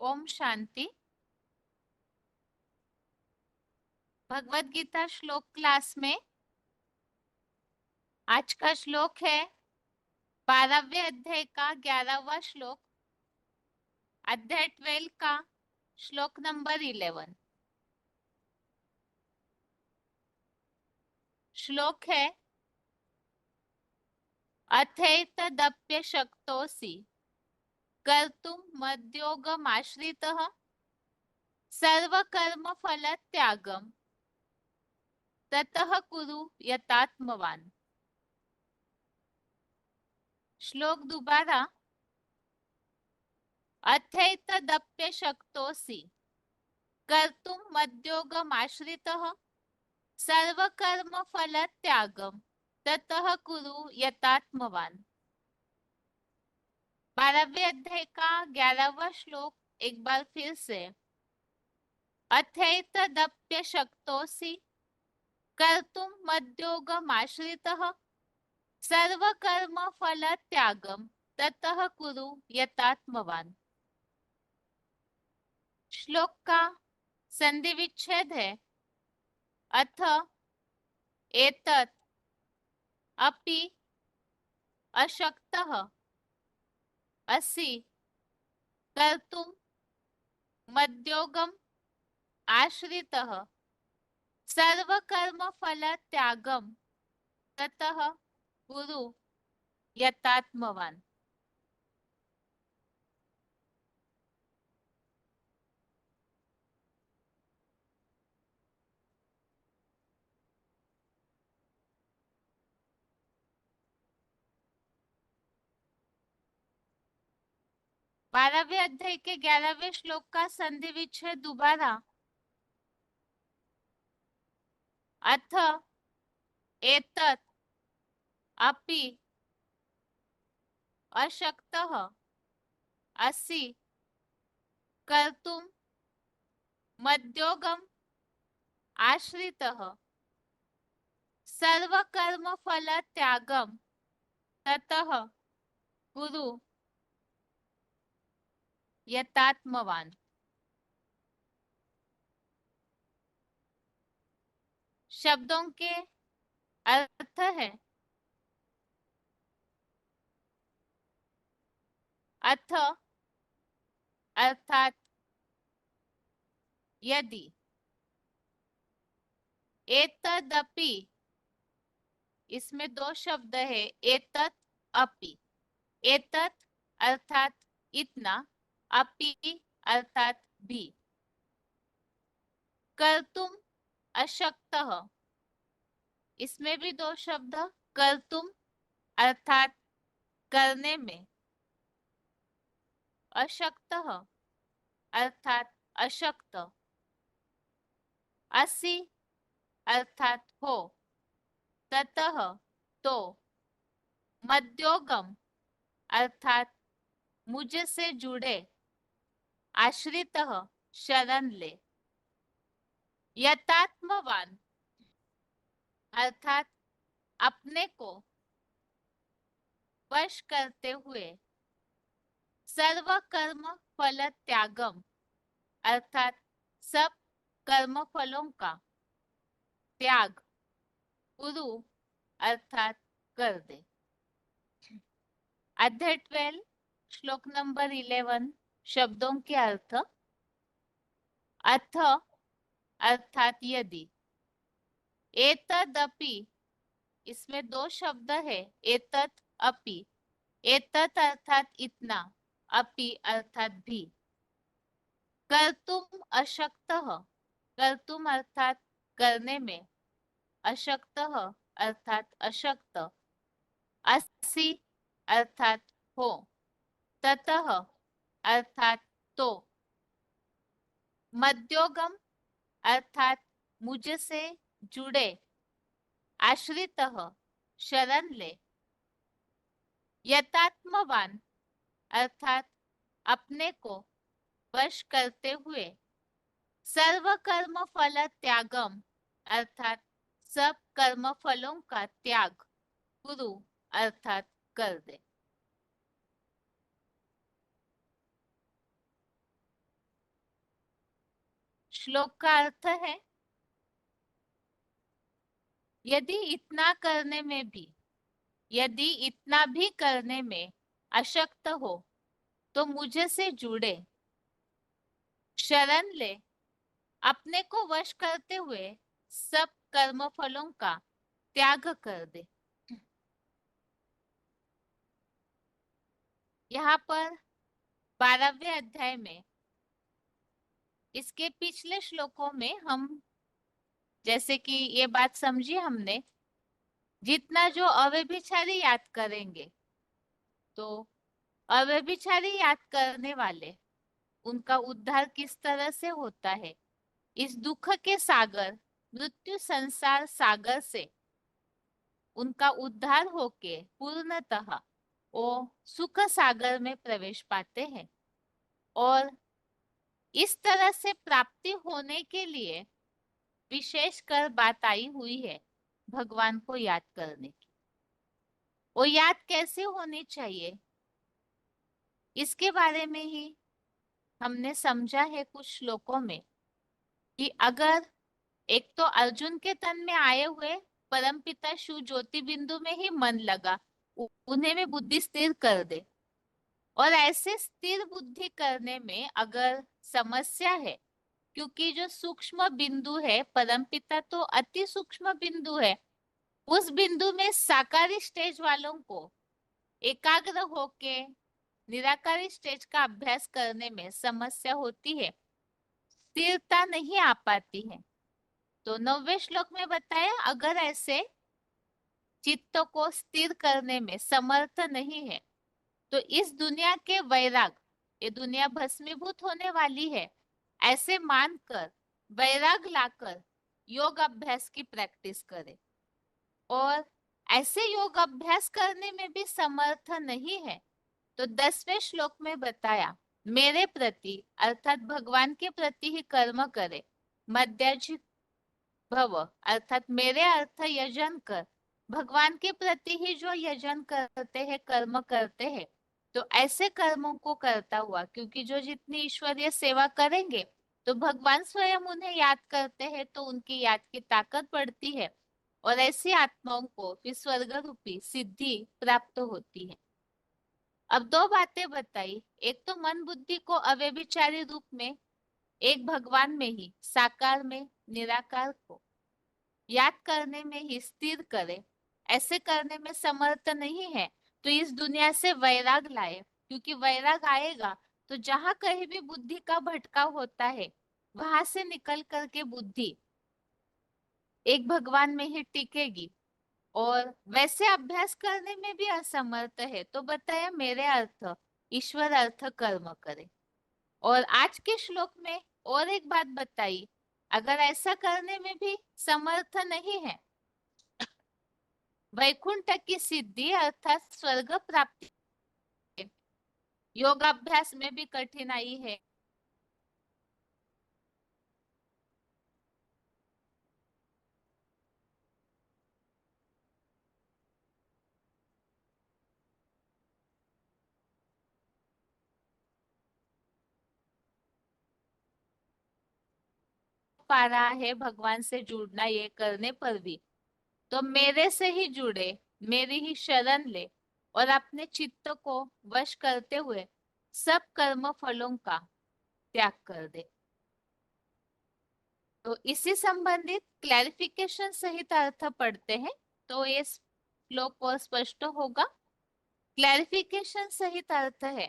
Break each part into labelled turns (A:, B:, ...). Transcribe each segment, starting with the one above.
A: ओम शांति। भगवत गीता श्लोक क्लास में आज का श्लोक है 12वें अध्याय का 11वां श्लोक, अध्याय 12 का श्लोक नंबर 11। श्लोक है अथैतदप्य शक्तोसि कर्तुम मद्योगमाश्रितः सर्वकर्म फल त्यागम ततः कुरु यतात्मवान। श्लोक दोबारा। अथैतदप्य शक्तोसि कर्तुम मद्योगमाश्रितः सर्वकर्म फल त्यागम ततः कुरु यतात्मवान। 12वें अध्याय का 11वां श्लोक एक बार फिर से। अथैतदप्य शक्तोसि कर्तुम मद्योगमाश्रितः सर्वकर्म फल त्यागम ततः कुरु यतात्मवान। श्लोक का संधि विच्छेद है अथ एतत् अपि अशक्तः असि कर्तुम मद्योगम आश्रितः सर्वकर्म फल त्यागम ततः कुरु यतात्मवान। बारहवें अध्याय के 11वें श्लोक का संधि विच्छेद दोबारा। अथ एतत् अपि अशक्तः असि कर्तुम मद्योगम आश्रितः सर्वकर्म फल त्यागम ततः कुरु यतात्मवान। शब्दों के अर्थ है अथ अर्थात यदि, एतदपि इसमें दो शब्द है एतत् अपि। एतत् अर्थात इतना, अपि अर्थात भी। कर्तुम अशक्तः इसमें भी दो शब्द, कर्तुम अर्थात करने में, अशक्तः अर्थात अशक्त, असि अर्थात हो, ततः तो, मद्योगम अर्थात मुझसे जुड़े, आश्रितः शरण ले, यतात्मवान अर्थात अपने को वश करते हुए, सर्व कर्म फल त्यागम अर्थात सब कर्म फलों का त्याग, कुरु अर्थात कर दे। अध्याय 12 श्लोक नंबर 11 शब्दों के अर्थ। अथ अर्थात यदि, एतदपि इसमें दो शब्द है एतत् अपि। एतत् अर्थात इतना, अपि अर्थात भी। कर्तुम अशक्तः कर्तुम अर्थात करने में, अशक्तः अर्थात अशक्त, असि अर्थात हो, ततः अर्थात तो, मद्योगम अर्थात मुझसे जुड़े, आश्रितः शरण ले, यतात्मवान अर्थात अपने को वश करते हुए, सर्व कर्म फल त्यागम अर्थात सब कर्म फलों का त्याग, कुरु अर्थात कर दे। श्लोक का अर्थ है, यदि इतना करने में भी, यदि इतना भी करने में अशक्त हो तो मुझे से जुड़े, शरण ले, अपने को वश करते हुए सब कर्म फलों का त्याग कर दे। यहाँ पर 12वें अध्याय में इसके पिछले श्लोकों में हम जैसे कि ये बात समझी हमने, जितना जो अव्यभिचारी याद करेंगे तो अव्यभिचारी याद करने वाले उनका उद्धार किस तरह से होता है, इस दुख के सागर मृत्यु संसार सागर से उनका उद्धार होके पूर्णतः वो सुख सागर में प्रवेश पाते हैं। और इस तरह से प्राप्ति होने के लिए विशेष कर बात आई हुई है भगवान को याद करने की। वो याद कैसे होनी चाहिए, इसके बारे में ही हमने समझा है कुछ श्लोकों में कि अगर एक तो अर्जुन के तन में आए हुए परमपिता शिव ज्योति बिंदु में ही मन लगा, उन्हें में बुद्धि स्थिर कर दे, और ऐसे स्थिर बुद्धि करने में अगर समस्या है, क्योंकि जो सूक्ष्म बिंदु है परमपिता तो अति सूक्ष्म बिंदु है, उस बिंदु में साकारी स्टेज वालों को एकाग्र होके निराकारी स्टेज का अभ्यास करने में समस्या होती है, स्थिरता नहीं आ पाती है। तो 9वें श्लोक में बताया अगर ऐसे चित्त को स्थिर करने में समर्थ नहीं है तो इस दुनिया के वैराग, ये दुनिया भस्मीभूत होने वाली है, ऐसे मानकर वैराग लाकर योग अभ्यास की प्रैक्टिस करे। और ऐसे योग अभ्यास करने में भी समर्थ नहीं है तो 10वें श्लोक में बताया मेरे प्रति अर्थात भगवान के प्रति ही कर्म करे, मध्याजी भव अर्थात मेरे अर्थ यजन कर, भगवान के प्रति ही जो यजन करते हैं कर्म करते हैं, तो ऐसे कर्मों को करता हुआ, क्योंकि जो जितनी ईश्वरीय सेवा करेंगे तो भगवान स्वयं उन्हें याद करते हैं तो उनकी याद की ताकत बढ़ती है और ऐसी आत्माओं को फिर स्वर्ग रूपी सिद्धि प्राप्त होती है। अब दो बातें बताई, एक तो मन बुद्धि को अव्यभिचारी रूप में, एक भगवान में ही साकार में निराकार को याद करने में ही स्थिर करे, ऐसे करने में समर्थ नहीं है तो इस दुनिया से वैराग लाए, क्योंकि वैराग आएगा तो जहां कहीं भी बुद्धि का भटकाव होता है वहां से निकल करके बुद्धि एक भगवान में ही टिकेगी। और वैसे अभ्यास करने में भी असमर्थ है तो बताया मेरे अर्थ ईश्वर अर्थ कर्म करे। और आज के श्लोक में और एक बात बताई, अगर ऐसा करने में भी समर्थ नहीं है, वैकुंठ की सिद्धि अर्थात स्वर्ग प्राप्ति, योगाभ्यास में भी कठिनाई है, पा रहा है भगवान से जुड़ना ये करने पर भी, तो मेरे से ही जुड़े, मेरी ही शरण ले और अपने चित्त को वश करते हुए सब कर्म फलों का त्याग कर दे। तो इसी संबंधित क्लैरिफिकेशन सहित अर्थ पढ़ते हैं तो ये श्लोक और स्पष्ट होगा। क्लैरिफिकेशन सहित अर्थ है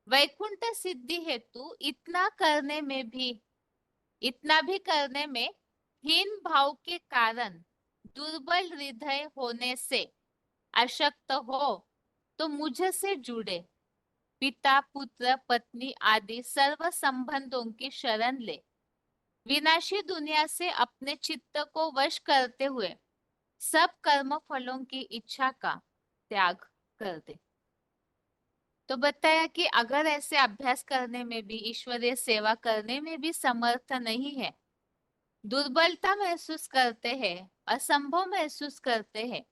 A: वैकुंठ सिद्धि हेतु इतना भी करने में हीन भाव के कारण दुर्बल हृदय होने से अशक्त हो तो मुझे से जुड़े, पिता पुत्र पत्नी आदि सर्व संबंधों की शरण ले, विनाशी दुनिया से अपने चित्त को वश करते हुए सब कर्म फलों की इच्छा का त्याग कर दे। तो बताया कि अगर ऐसे अभ्यास करने में भी ईश्वरीय सेवा करने में भी समर्थ नहीं है, दुर्बलता महसूस करते हैं, असंभव महसूस करते हैं,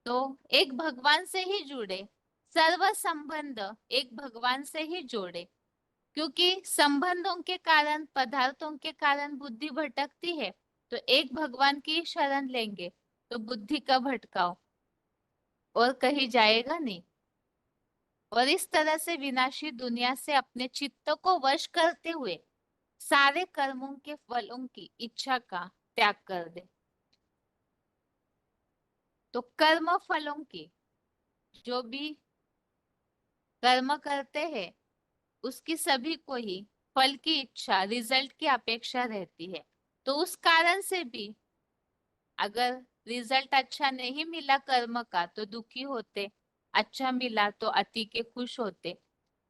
A: तो एक भगवान से ही जुड़े, सर्व संबंध एक भगवान से ही जोड़े, क्योंकि संबंधों के कारण, पदार्थों के कारण बुद्धि भटकती है, तो एक भगवान की शरण लेंगे तो बुद्धि का भटकाव और कहीं जाएगा नहीं। और इस तरह से विनाशी दुनिया से अपने चित्त को वश करते हुए सारे कर्मों के फलों की इच्छा का त्याग कर दे। तो कर्म फलों की, जो भी कर्म करते हैं उसकी सभी को ही फल की इच्छा, रिजल्ट की अपेक्षा रहती है। तो उस कारण से भी अगर रिजल्ट अच्छा नहीं मिला कर्म का तो दुखी होते, अच्छा मिला तो अति के खुश होते।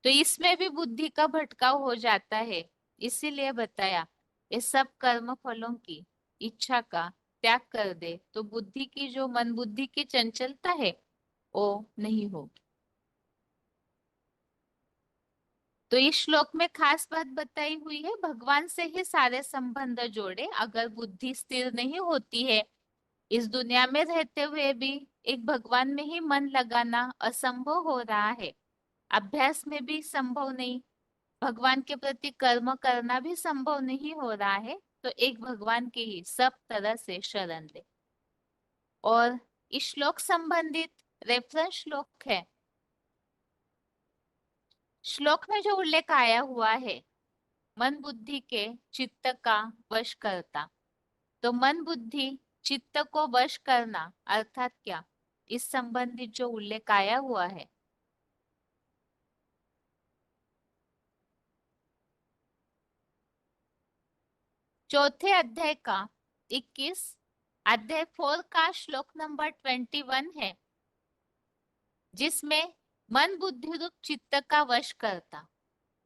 A: तो इसमें भी बुद्धि का भटकाव हो जाता है। इसीलिए बताया, ये सब कर्म फलों की इच्छा का त्याग कर दे तो बुद्धि की, जो मन बुद्धि की चंचलता है वो नहीं होगी। तो इस श्लोक में खास बात बताई हुई है, भगवान से ही सारे संबंध जोड़े। अगर बुद्धि स्थिर नहीं होती है, इस दुनिया में रहते हुए भी एक भगवान में ही मन लगाना असंभव हो रहा है। अभ्यास में भी संभव नहीं, भगवान के प्रति कर्म करना भी संभव नहीं हो रहा है, तो एक भगवान की ही सब तरह से शरण ले। और इस श्लोक संबंधित रेफरेंस श्लोक है। श्लोक में जो उल्लेख आया हुआ है, मन बुद्धि के चित्त का वश करता, तो मन बुद्धि चित्त को वश करना अर्थात क्या, इस संबंधित जो उल्लेख आया हुआ है, चौथे अध्याय का 21, अध्याय 4 का श्लोक नंबर 21 है, जिसमें मन बुद्धि रूप चित्त का वश करता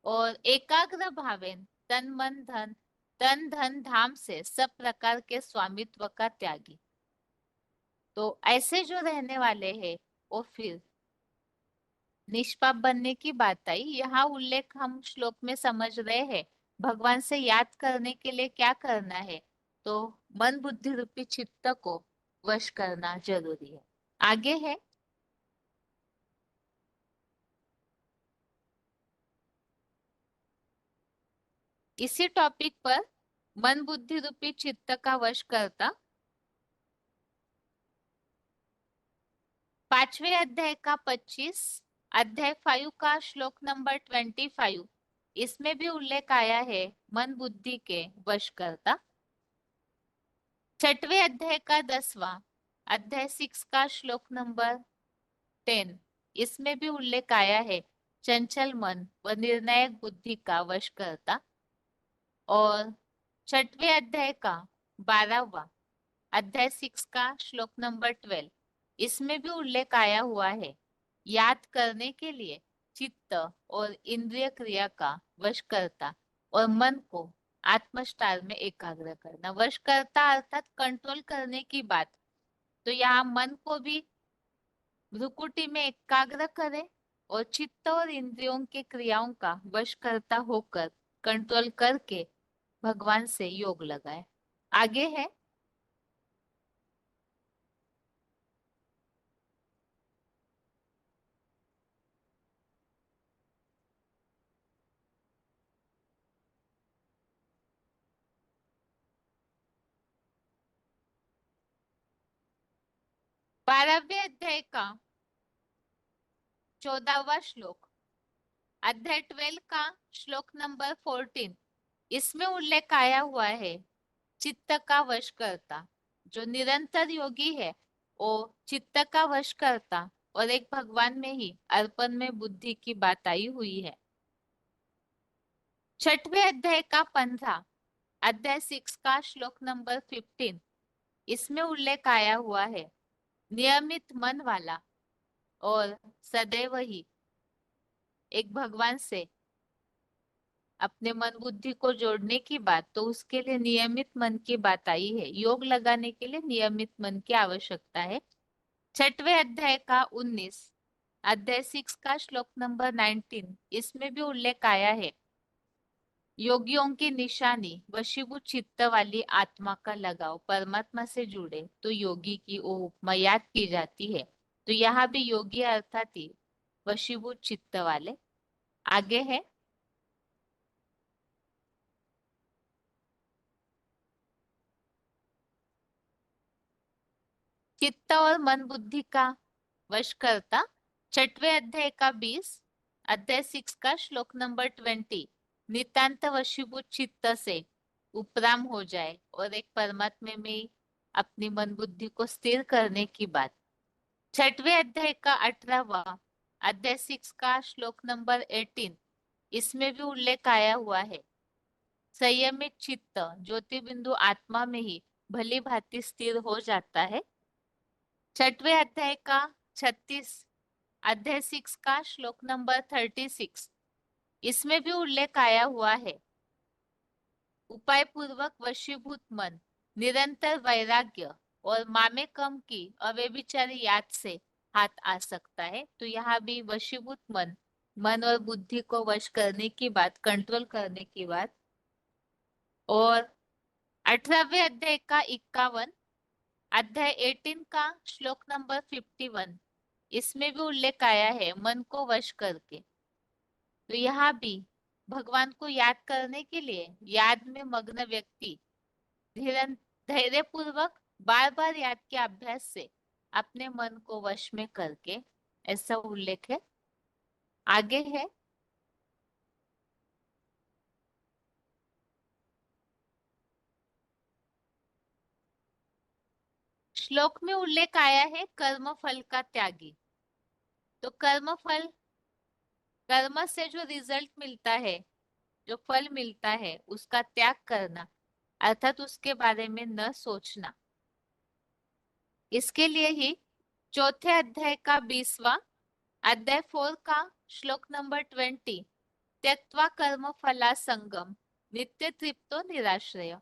A: और एकाग्र भावेन तन धन धाम से सब प्रकार के स्वामित्व का त्यागी। तो ऐसे जो रहने वाले हैं वो फिर निष्पाप बनने की बात आई। यहाँ उल्लेख हम श्लोक में समझ रहे हैं, भगवान से याद करने के लिए क्या करना है, तो मन बुद्धि रूपी चित्त को वश करना जरूरी है। आगे है, इसी टॉपिक पर मन बुद्धि रूपी चित्त का वश करता, पांचवे अध्याय का 25, अध्याय 5 का श्लोक नंबर 25, इसमें भी उल्लेख आया है मन बुद्धि के वश करता। छठवें अध्याय का 10वां, अध्याय 6 का श्लोक नंबर 10, इसमें भी उल्लेख आया है चंचल मन व निर्णायक बुद्धि का वश करता। और छठवें अध्याय का 12वां, अध्याय 6 का श्लोक नंबर 12, इसमें भी उल्लेख आया हुआ है याद करने के लिए चित्त और इंद्रिय क्रिया का वश करता और मन को आत्मस्टार में एकाग्र करना। वश करता अर्थात कंट्रोल करने की बात। तो यहाँ मन को भी भ्रुकुटी में एकाग्र करे और चित्त और इंद्रियों के क्रियाओं का वश करता होकर कंट्रोल करके भगवान से योग लगाए। आगे है, 12वें अध्याय का 14वां श्लोक, अध्याय 12 का श्लोक नंबर 14, इसमें उल्लेख आया हुआ है चित्त का वश करता। जो निरंतर योगी है वो चित्त का वश करता और एक भगवान में ही अर्पण में बुद्धि की बात आई हुई है। छठवें अध्याय का 15, अध्याय 6 का श्लोक नंबर 15, इसमें उल्लेख आया हुआ है नियमित मन वाला और सदैव ही एक भगवान से अपने मन बुद्धि को जोड़ने की बात। तो उसके लिए नियमित मन की बात आई है, योग लगाने के लिए नियमित मन की आवश्यकता है। छठवें अध्याय का 19, अध्याय 6 का श्लोक नंबर 19, इसमें भी उल्लेख आया है योगियों की निशानी वशीभूत चित्त वाली आत्मा का लगाव परमात्मा से जुड़े तो योगी की वो उपमा याद की जाती है। तो यहाँ भी योगी अर्थात ही वशीभूत चित्त वाले। आगे है, चित्त और मन बुद्धि का वश करता, छठवें अध्याय का 20, अध्याय 6 का श्लोक नंबर 20, नितांत वशीभूत चित्त से उपराम हो जाए और एक परमात्मा में अपनी मन बुद्धि को स्थिर करने की बात। छठवें अध्याय का 18वां, अध्याय 6 का श्लोक नंबर 18, इसमें भी उल्लेख आया हुआ है। संयमित चित्त ज्योति बिंदु आत्मा में ही भली भांति स्थिर हो जाता है। छठवें अध्याय का 36, अध्याय 6 का श्लोक नंबर 36, इसमें भी उल्लेख आया हुआ है। उपाय पूर्वक वशीभूत मन निरंतर वैराग्य और मामे कम की अव्यभिचारी याद से हाथ आ सकता है। तो यहाँ भी वशीभूत मन, मन और बुद्धि को वश करने की बात, कंट्रोल करने की बात। और 18वें अध्याय का 51, अध्याय 18 का श्लोक नंबर 51, इसमें भी उल्लेख आया है मन को वश करके। तो यहाँ भी भगवान को याद करने के लिए याद में मग्न व्यक्ति धैर्य पूर्वक बार बार याद के अभ्यास से अपने मन को वश में करके, ऐसा उल्लेख है। आगे है श्लोक में उल्लेख आया है कर्म फल का त्यागी। तो कर्म फल, कर्म से जो रिजल्ट मिलता है, जो फल मिलता है, उसका त्याग करना, अर्थात उसके बारे में न सोचना। इसके लिए ही चौथे अध्याय का 20वां, अध्याय 4 का श्लोक नंबर 20, त्यक्त्वा कर्म फला संगम नित्य तृप्तो निराश्रय,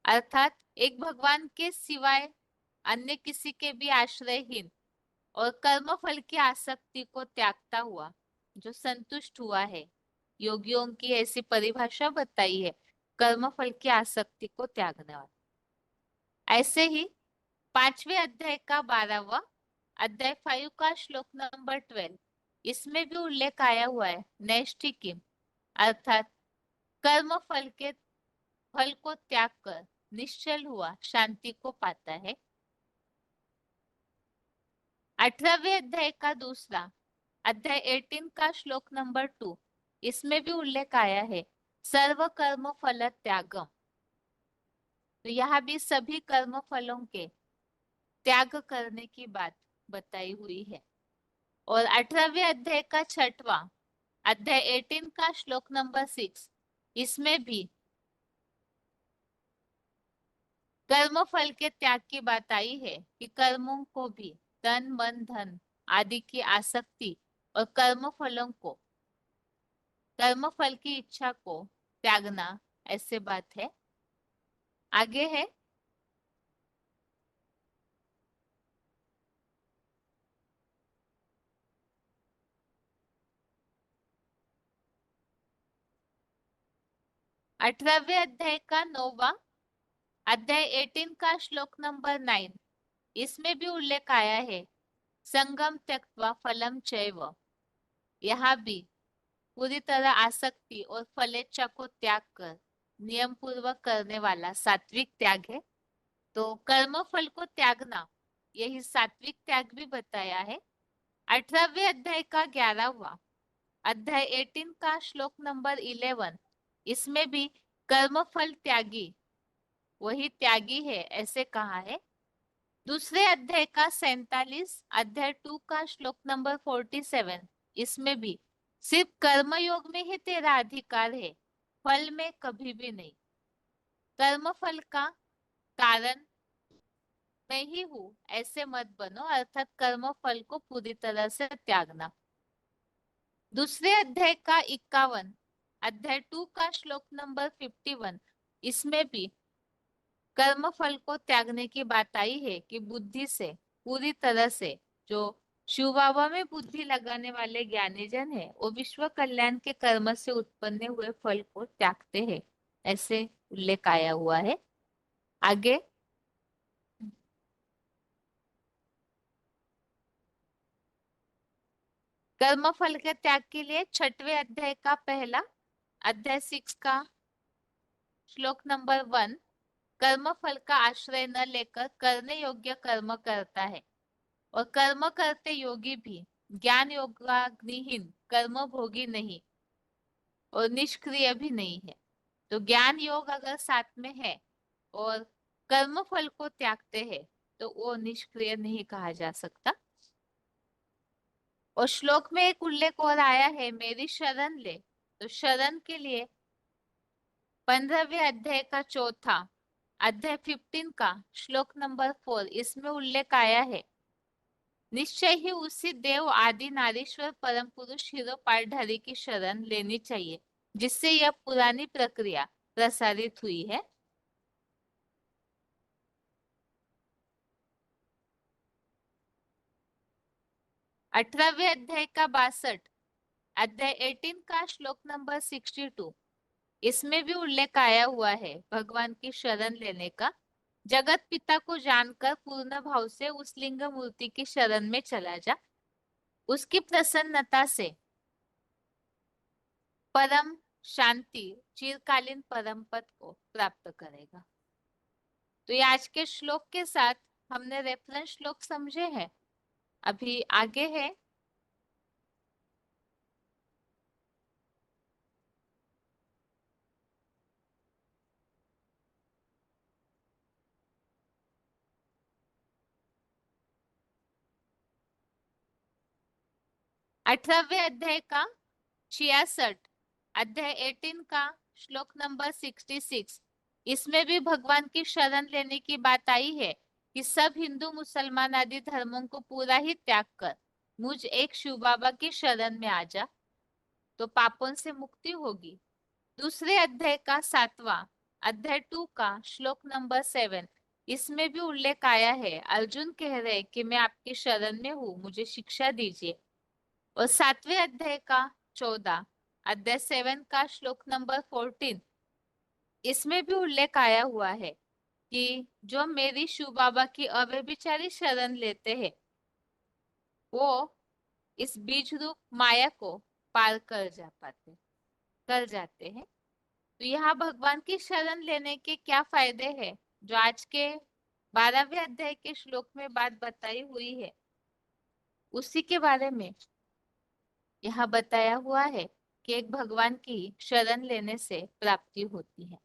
A: अर्थात एक भगवान के सिवाय अन्य किसी के भी आश्रयहीन और कर्म फल की आसक्ति को त्यागता हुआ जो संतुष्ट हुआ है। योगियों की ऐसी परिभाषा बताई है, कर्म फल की आसक्ति को त्यागने वाला। ऐसे ही पांचवें अध्याय का 12वां, अध्याय 5 का श्लोक नंबर 12, इसमें भी उल्लेख आया हुआ है नैष्ठिकीम, अर्थात कर्म फल के फल को त्याग कर निश्चल हुआ शांति को पाता है। 18वें अध्याय का दूसरा, अध्याय 18 का श्लोक नंबर 2, इसमें भी उल्लेख आया है सर्व कर्म फल त्यागम। तो यहाँ भी सभी कर्म फलों के त्याग करने की बात बताई हुई है। और 18वें अध्याय का 6वां, अध्याय 18 का श्लोक नंबर 6, इसमें भी कर्म फल के त्याग की बात आई है कि कर्मों को भी तन मन धन आदि की आसक्ति और कर्म फलों को, कर्म फल की इच्छा को त्यागना, ऐसे बात है। आगे है 18वें अध्याय का 9वां, अध्याय 18 का श्लोक नंबर 9, इसमें भी उल्लेख आया है संगम त्यक्त्वा फलम चैव। यहाँ भी पूरी तरह आसक्ति और फलेच्छा को त्याग कर नियम पूर्वक करने वाला सात्विक त्याग है। तो कर्म फल को त्यागना, यही सात्विक त्याग भी बताया है। 18वें अध्याय का 11वां, अध्याय 18 का श्लोक नंबर 11, इसमें भी कर्म फल त्यागी वही त्यागी है, ऐसे कहा है। दूसरे अध्याय का 47, अध्याय 2 का श्लोक नंबर 47, इसमें भी सिर्फ कर्म योग में ही तेरा अधिकार है, फल में कभी भी नहीं। कर्म फल का कारण मैं ही हूँ ऐसे मत बनो, अर्थात कर्म फल को पूरी तरह से त्यागना। दूसरे अध्याय का 51, अध्याय 2 का श्लोक नंबर 51, इसमें भी कर्म फल को त्यागने की बात आई है कि बुद्धि से पूरी तरह से, जो शिव बाबा में बुद्धि लगाने वाले ज्ञानी जन है, वो विश्व कल्याण के कर्म से उत्पन्न हुए फल को त्यागते हैं, ऐसे उल्लेख आया हुआ है। आगे कर्म फल के त्याग के लिए छठवें अध्याय का पहला, अध्याय 6 का श्लोक नंबर 1, कर्म फल का आश्रय न लेकर करने योग्य कर्म करता है, और कर्म करते योगी भी ज्ञान योगाग्निहीन कर्म भोगी नहीं और निष्क्रिय भी नहीं है। तो ज्ञान योग अगर साथ में है और कर्म फल को त्यागते हैं तो वो निष्क्रिय नहीं कहा जा सकता। और श्लोक में एक उल्लेख और आया है, मेरी शरण ले। तो शरण के लिए 15वें अध्याय का चौथा अध्याय 15 का श्लोक नंबर 4, इसमें उल्लेख आया है, निश्चय ही उसी देव आदि नारीश्वर परम पुरुष हीरो पाठधारी की शरण लेनी चाहिए जिससे यह पुरानी प्रक्रिया प्रसारित हुई है। अठारहवें अध्याय का 62 अध्याय 18 का श्लोक नंबर 62, इसमें भी उल्लेख आया हुआ है भगवान की शरण लेने का। जगत पिता को जानकर पूर्ण भाव से उस लिंग मूर्ति की शरण में चला जा, उसकी प्रसन्नता से परम शांति चिरकालीन परम पद को प्राप्त करेगा। तो ये आज के श्लोक के साथ हमने रेफरेंस श्लोक समझे हैं। अभी आगे है 18वें अध्याय का 66 अध्याय 18 का श्लोक नंबर 66, इसमें भी भगवान की शरण लेने की बात आई है कि सब हिंदू मुसलमान आदि धर्मों को पूरा ही त्याग कर मुझ एक शिव बाबा की शरण में आ जा तो पापों से मुक्ति होगी। दूसरे अध्याय का 7वां अध्याय 2 का श्लोक नंबर 7, इसमें भी उल्लेख आया है, अर्जुन कह रहे कि मैं आपकी शरण में हूँ, मुझे शिक्षा दीजिए। और 7वें अध्याय का 14 अध्याय 7 का श्लोक नंबर 14, इसमें भी उल्लेख आया हुआ है कि जो मेरी शिव बाबा की अव्यभिचारी शरण लेते हैं वो इस बीज रूप माया को पार कर जाते हैं। तो यहाँ भगवान की शरण लेने के क्या फायदे हैं जो आज के 12वें अध्याय के श्लोक में बात बताई हुई है, उसी के बारे में यहाँ बताया हुआ है कि एक भगवान की शरण लेने से प्राप्ति होती है।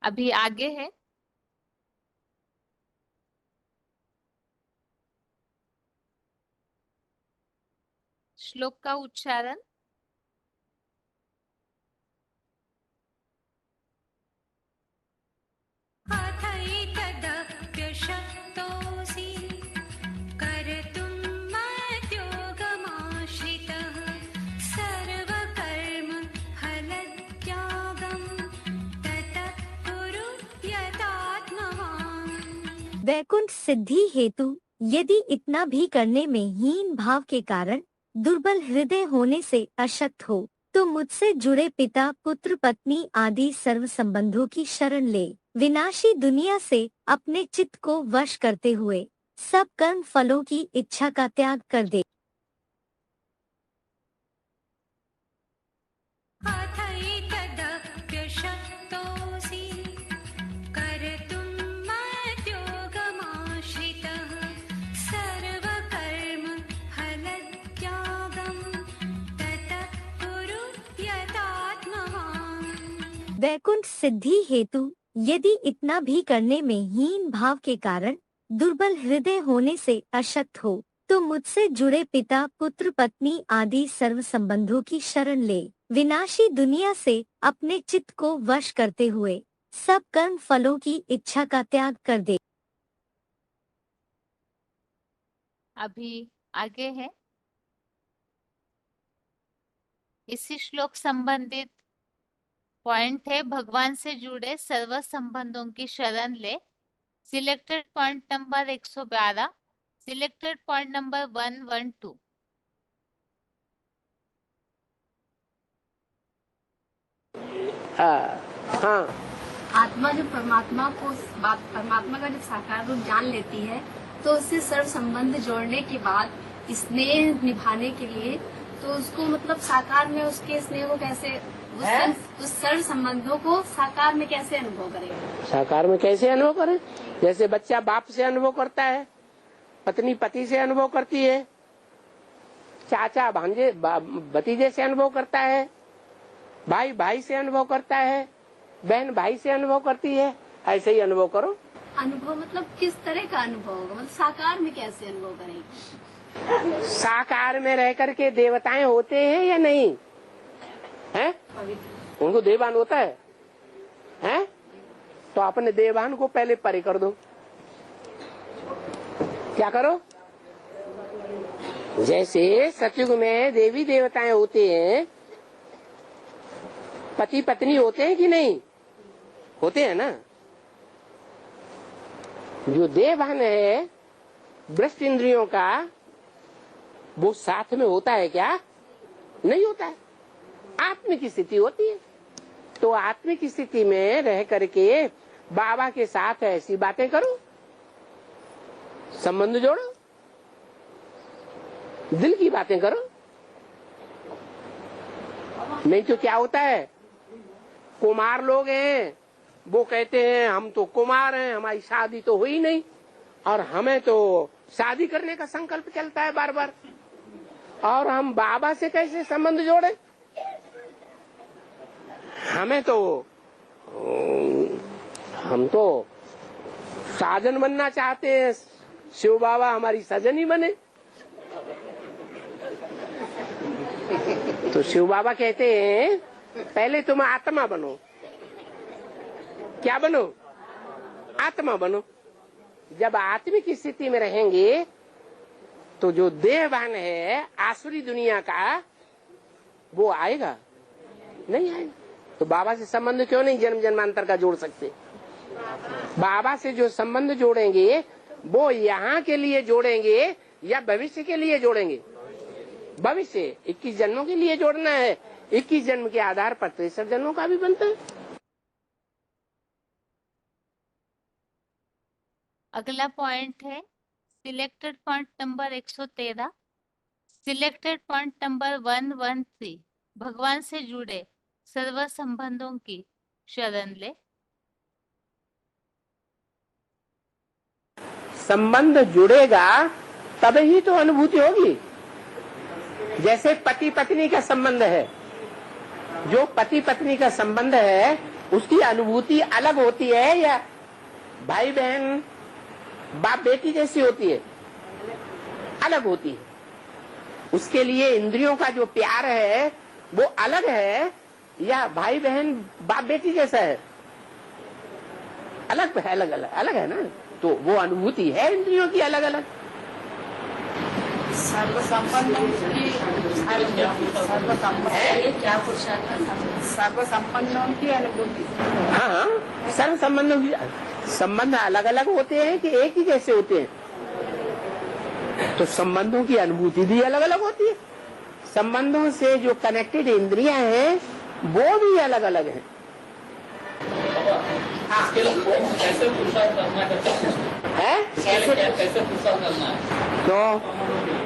A: अभी आगे है श्लोक का उच्चारण।
B: अथैतदप्यशक्तोऽसि कर्तुं मद्योगमाश्रितः सर्वकर्म फलत्यागं ततः कुरु यतात्मवान्।
C: वैकुंठ सिद्धि हेतु यदि इतना भी करने में हीन भाव के कारण दुर्बल हृदय होने से अशक्त हो तो मुझसे जुड़े पिता पुत्र पत्नी आदि सर्व संबंधों की शरण ले। विनाशी दुनिया से अपने चित्त को वश करते हुए सब कर्म फलों की इच्छा का त्याग कर दे।
B: अथैतदप्यशक्तोऽसि कर्तुं मद्योगमाश्रितः सर्वकर्म फलत्यागं ततः कुरु यतात्मवान्।
C: वैकुंठ सिद्धि हेतु यदि इतना भी करने में हीन भाव के कारण दुर्बल हृदय होने से अशक्त हो तो मुझसे जुड़े पिता पुत्र पत्नी आदि सर्व संबंधों की शरण ले। विनाशी दुनिया से अपने चित्त को वश करते हुए सब कर्म फलों की इच्छा का त्याग कर दे।
A: अभी आगे है इसी श्लोक संबंधित पॉइंट है, भगवान से जुड़े सर्व संबंधों की शरण ले। Selected point number 112, selected point number 112।
D: हाँ।
E: आत्मा जब परमात्मा को परमात्मा का जब साकार रूप जान लेती है तो उससे सर्व संबंध जोड़ने के बाद स्नेह निभाने के लिए तो उसको मतलब साकार में उसके स्नेह को कैसे उस सर्व संबंधों को साकार में कैसे अनुभव करेंगे?
D: साकार में कैसे अनुभव करें? जैसे बच्चा बाप से अनुभव करता है, पत्नी पति से अनुभव करती है, चाचा भांजे भतीजे से अनुभव करता है, भाई भाई से अनुभव करता है, बहन भाई से अनुभव करती है, ऐसे ही अनुभव करो।
E: अनुभव मतलब किस तरह का अनुभव होगा? मतलब साकार में कैसे अनुभव करेंगे?
D: साकार में रह करके देवताएं होते हैं या नहीं है? उनको देवान होता है? तो अपने देवान को पहले परे कर दो। क्या करो? जैसे सतयुग में देवी देवताएं होते हैं, पति पत्नी होते हैं कि नहीं? होते हैं ना। जो देवान है भ्रष्ट इंद्रियों का, वो साथ में होता है क्या? नहीं होता है। आत्मिक स्थिति होती है। तो आत्मिक स्थिति में रह करके बाबा के साथ ऐसी बातें करो, संबंध जोड़ो, दिल की बातें करो। नहीं तो क्या होता है, कुमार लोग हैं, वो कहते हैं हम तो कुमार हैं, हमारी शादी तो हुई नहीं, और हमें तो शादी करने का संकल्प चलता है बार बार, और हम बाबा से कैसे संबंध जोड़े? हम तो साजन बनना चाहते हैं, शिव बाबा हमारी सजन ही बने। तो शिव बाबा कहते हैं पहले तुम आत्मा बनो। क्या बनो? आत्मा बनो। जब आत्मिक स्थिति में रहेंगे तो जो देहवान है आसुरी दुनिया का, वो आएगा नहीं? आएगा। तो बाबा से संबंध क्यों नहीं जन्म जन्मांतर का जोड़ सकते? बाबा से जो संबंध जोड़ेंगे वो यहाँ के लिए जोड़ेंगे या भविष्य के लिए जोड़ेंगे? भविष्य 21 जन्मों के लिए जोड़ना है। 21 जन्म के आधार पर 63 जन्मों का भी बनता है।
A: अगला पॉइंट है selected point number 113। Selected point number 113, भगवान से जुड़े सर्व संबंधों की शरण ले।
D: संबंध जुड़ेगा तब ही तो अनुभूति होगी। जैसे पति पत्नी का संबंध है, जो पति पत्नी का संबंध है उसकी अनुभूति अलग होती है या भाई बहन बाप बेटी जैसी होती है? अलग होती है। उसके लिए इंद्रियों का जो प्यार है वो अलग है या भाई बहन बाप बेटी जैसा है? अलग है, अलग है ना। तो वो अनुभूति है इंद्रियों की अलग अलग।
F: सर्व संपन्नों की अनुभूति।
D: हाँ, सर्व संबंधों की संबंध अलग अलग होते हैं कि एक ही जैसे होते हैं? तो संबंधों की अनुभूति भी अलग अलग होती है। संबंधों से जो कनेक्टेड इंद्रियां हैं वो भी अलग अलग हैं।
G: कैसे पुरुषार्थ करना है? कैसे पुरुषार्थ करना है?
D: तो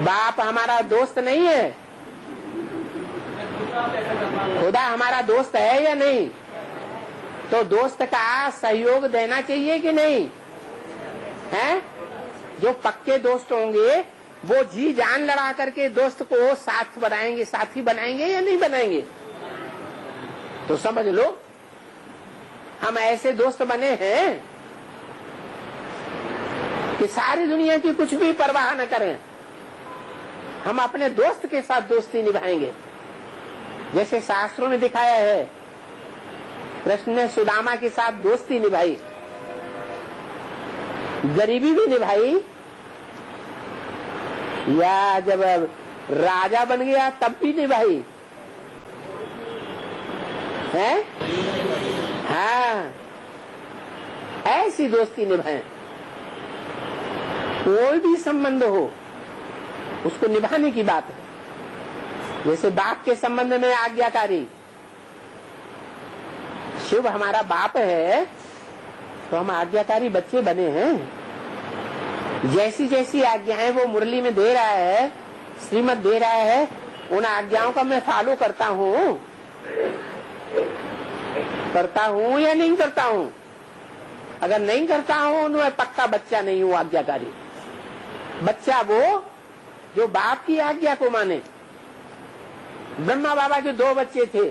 D: बाप हमारा दोस्त नहीं है, खुदा हमारा दोस्त है या नहीं? तो दोस्त का सहयोग देना चाहिए कि नहीं है? जो पक्के दोस्त होंगे वो जी जान लड़ा करके दोस्त को साथ बनाएंगे, साथी बनाएंगे या नहीं बनाएंगे? तो समझ लो हम ऐसे दोस्त बने हैं कि सारी दुनिया की कुछ भी परवाह न करें, हम अपने दोस्त के साथ दोस्ती निभाएंगे। जैसे शास्त्रों में दिखाया है, कृष्ण ने सुदामा के साथ दोस्ती निभाई, गरीबी भी निभाई, या जब राजा बन गया तब भी निभाई है। हाँ, ऐसी दोस्ती निभाएं। कोई भी संबंध हो उसको निभाने की बात है। जैसे बाप के संबंध में आज्ञाकारी, शिव हमारा बाप है तो हम आज्ञाकारी बच्चे बने हैं। जैसी जैसी आज्ञाएं वो मुरली में दे रहा है, श्रीमत दे रहा है, उन आज्ञाओं का मैं फॉलो करता हूँ। करता हूं या नहीं करता हूं? अगर नहीं करता हूं तो मैं पक्का बच्चा नहीं हूं आज्ञाकारी। बच्चा वो जो बाप की आज्ञा को माने। ब्रह्मा बाबा के 2 बच्चे थे।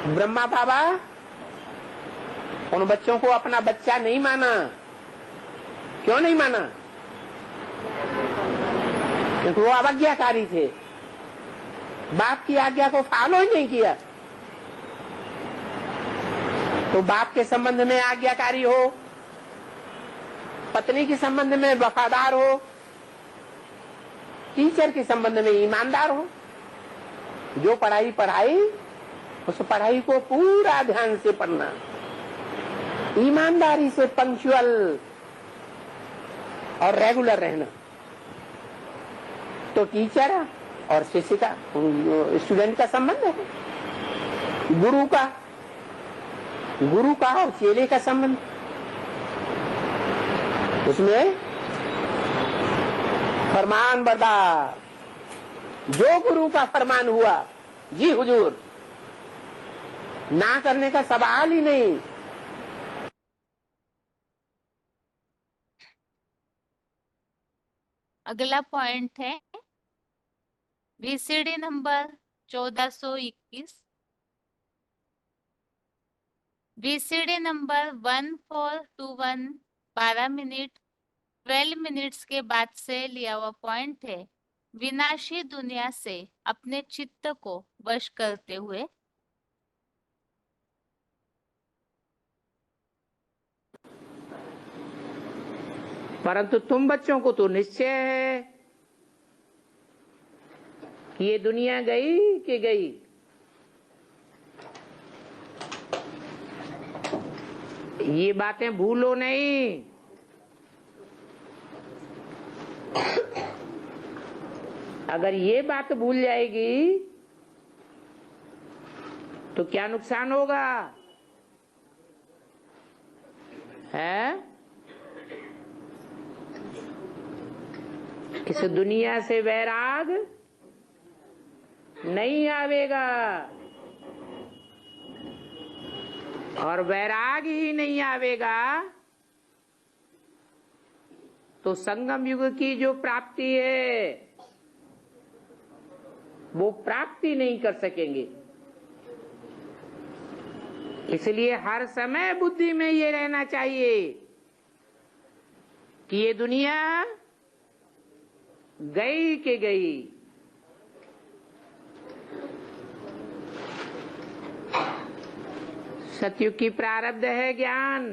D: ब्रह्मा बाबा उन बच्चों को अपना बच्चा नहीं माना। क्यों नहीं माना? क्योंकि वो अवज्ञाकारी थे, बाप की आज्ञा को फॉलो ही नहीं किया। तो बाप के संबंध में आज्ञाकारी हो, पत्नी के संबंध में वफादार हो, टीचर के संबंध में ईमानदार हो। जो पढ़ाई पढ़ाई उस पढ़ाई को पूरा ध्यान से पढ़ना, ईमानदारी से पंक्चुअल और रेगुलर रहना। तो टीचर और शिष्य का, स्टूडेंट का संबंध है, गुरु का और चेले का संबंध। उसमें फरमान बरदार, जो गुरु का फरमान हुआ, जी हुजूर, ना करने का सवाल ही नहीं।
A: अगला पॉइंट है VCD number 1421, VCD number 1421 12 minute 12 minutes के बाद से लिया हुआ पॉइंट है। विनाशी दुनिया से अपने चित्त को वश करते हुए
D: परंतु तुम बच्चों को तो निश्चय है कि ये दुनिया गई कि गई। ये बातें भूलो नहीं। अगर ये बात भूल जाएगी तो क्या नुकसान होगा? है इस दुनिया से वैराग नहीं आवेगा, और वैराग ही नहीं आवेगा तो संगम युग की जो प्राप्ति है वो प्राप्ति नहीं कर सकेंगे। इसलिए हर समय बुद्धि में ये रहना चाहिए कि ये दुनिया गई के गई। सतयुग की प्रारब्ध है ज्ञान,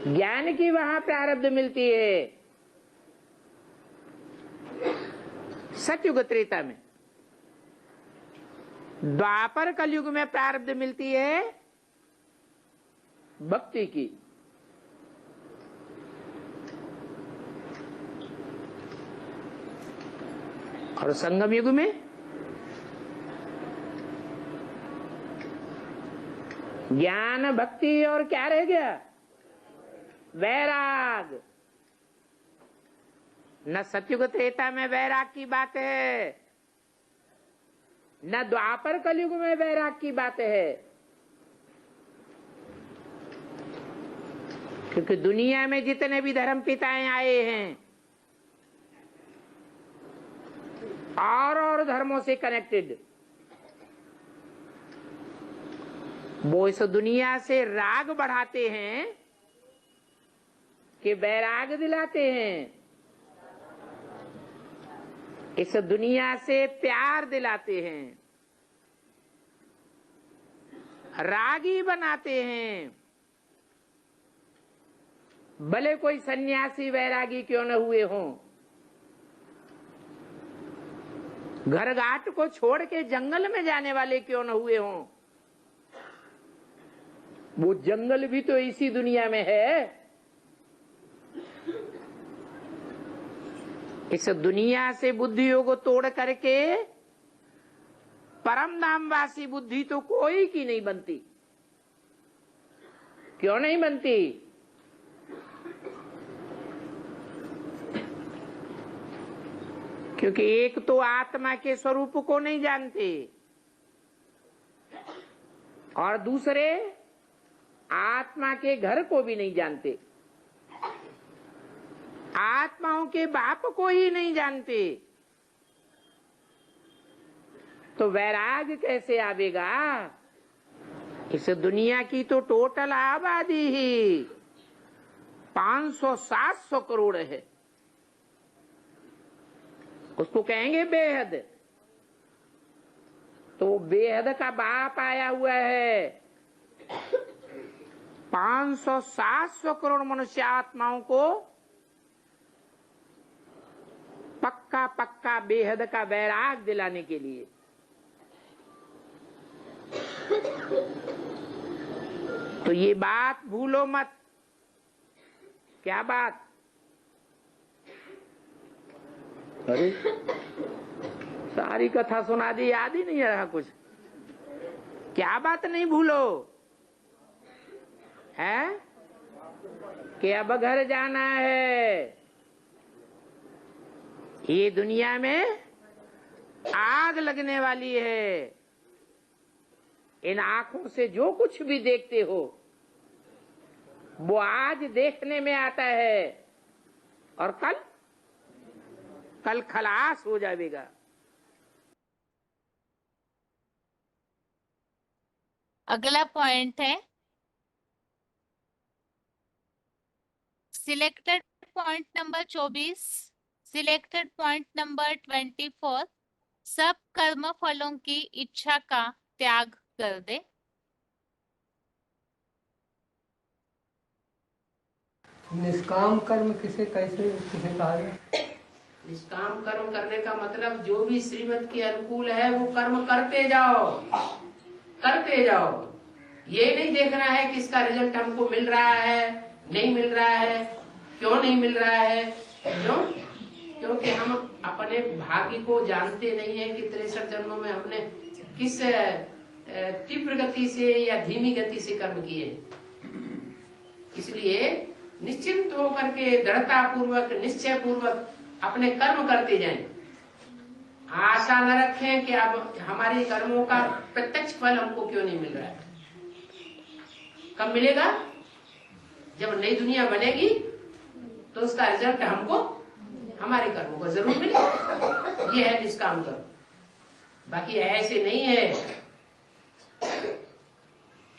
D: ज्ञान की वहां प्रारब्ध मिलती है। सतयुग त्रेता में, द्वापर कलयुग में प्रारब्ध मिलती है भक्ति की। और संगम युग में ज्ञान, भक्ति और क्या रह गया? वैराग। न सतयुग त्रेता में वैराग की बात है, न द्वापर कलयुग में वैराग की बात है। क्योंकि दुनिया में जितने भी धर्म पिताएं आए हैं और धर्मों से कनेक्टेड, वो इस दुनिया से राग बढ़ाते हैं कि वैराग दिलाते हैं। इस दुनिया से प्यार दिलाते हैं, रागी बनाते हैं। भले कोई सन्यासी वैरागी क्यों न हुए हों, घर घाट को छोड़ के जंगल में जाने वाले क्यों न हुए हों, वो जंगल भी तो इसी दुनिया में है। इस दुनिया से बुद्धियों को तोड़ करके परम धामवासी बुद्धि तो कोई की नहीं बनती। क्यों नहीं बनती? क्योंकि एक तो आत्मा के स्वरूप को नहीं जानते और दूसरे आत्मा के घर को भी नहीं जानते, आत्माओं के बाप को ही नहीं जानते, तो वैराग कैसे आवेगा? इस दुनिया की तो टोटल आबादी ही 500-700 करोड़ है, उसको कहेंगे बेहद। तो बेहद का बाप आया हुआ है। 500-700 करोड़ मनुष्य आत्माओं को पक्का पक्का बेहद का वैराग दिलाने के लिए। तो ये बात भूलो मत। क्या बात? अरे सारी कथा सुना दी, याद ही नहीं रहा कुछ। क्या बात नहीं भूलो है कि अब घर जाना है। ये दुनिया में आग लगने वाली है। इन आंखों से जो कुछ भी देखते हो वो आज देखने में आता है और कल खलास हो जाएगा।
A: अगला पॉइंट है selected point number 24, selected point number 24, सब कर्म फलों की इच्छा का त्याग कर दे।
H: निष्काम कर्म किसे कहा जाए?
D: निष्काम कर्म करने का मतलब जो भी श्रीमत के अनुकूल है वो कर्म करते जाओ, करते जाओ। ये नहीं देखना है कि इसका रिजल्ट हमको मिल रहा है नहीं मिल रहा है, क्यों नहीं मिल रहा है, क्यों? क्योंकि हम अपने भाग्य को जानते नहीं है कि 63 जन्मों में हमने किस तीव्र गति से या धीमी गति से कर्म किए। इसलिए निश्चिंत होकर के दृढ़ता पूर्वक निश्चय पूर्वक अपने कर्म करते जाएं। आशा न रखें कि अब हमारे कर्मों का प्रत्यक्ष फल हमको क्यों नहीं मिल रहा है। कब मिलेगा? जब नई दुनिया बनेगी तो उसका रिजल्ट हमको हमारे कर्मों को जरूर मिलेगा। ये है निष्काम कर्म। बाकी ऐसे नहीं है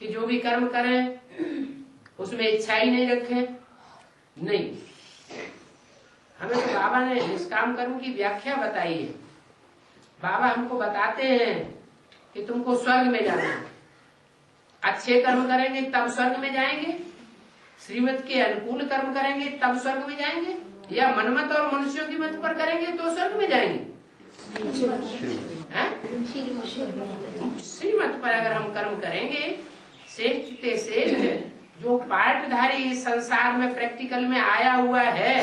D: कि जो भी कर्म करें उसमें इच्छा ही नहीं रखें। नहीं, हमें तो बाबा ने निष्काम कर्म की व्याख्या बताई है। बाबा हमको बताते हैं कि तुमको स्वर्ग में जाना है। अच्छे कर्म करेंगे तब स्वर्ग में जाएंगे, श्रीमत के अनुकूल कर्म करेंगे तब स्वर्ग में जाएंगे, या मनमत और मनुष्यों की मत पर करेंगे तो स्वर्ग में जाएंगे। श्रीमत पर अगर हम कर्म करेंगे श्रेष्ठ से श्रेष्ठ जो पाठधारी इस संसार में प्रैक्टिकल में आया हुआ है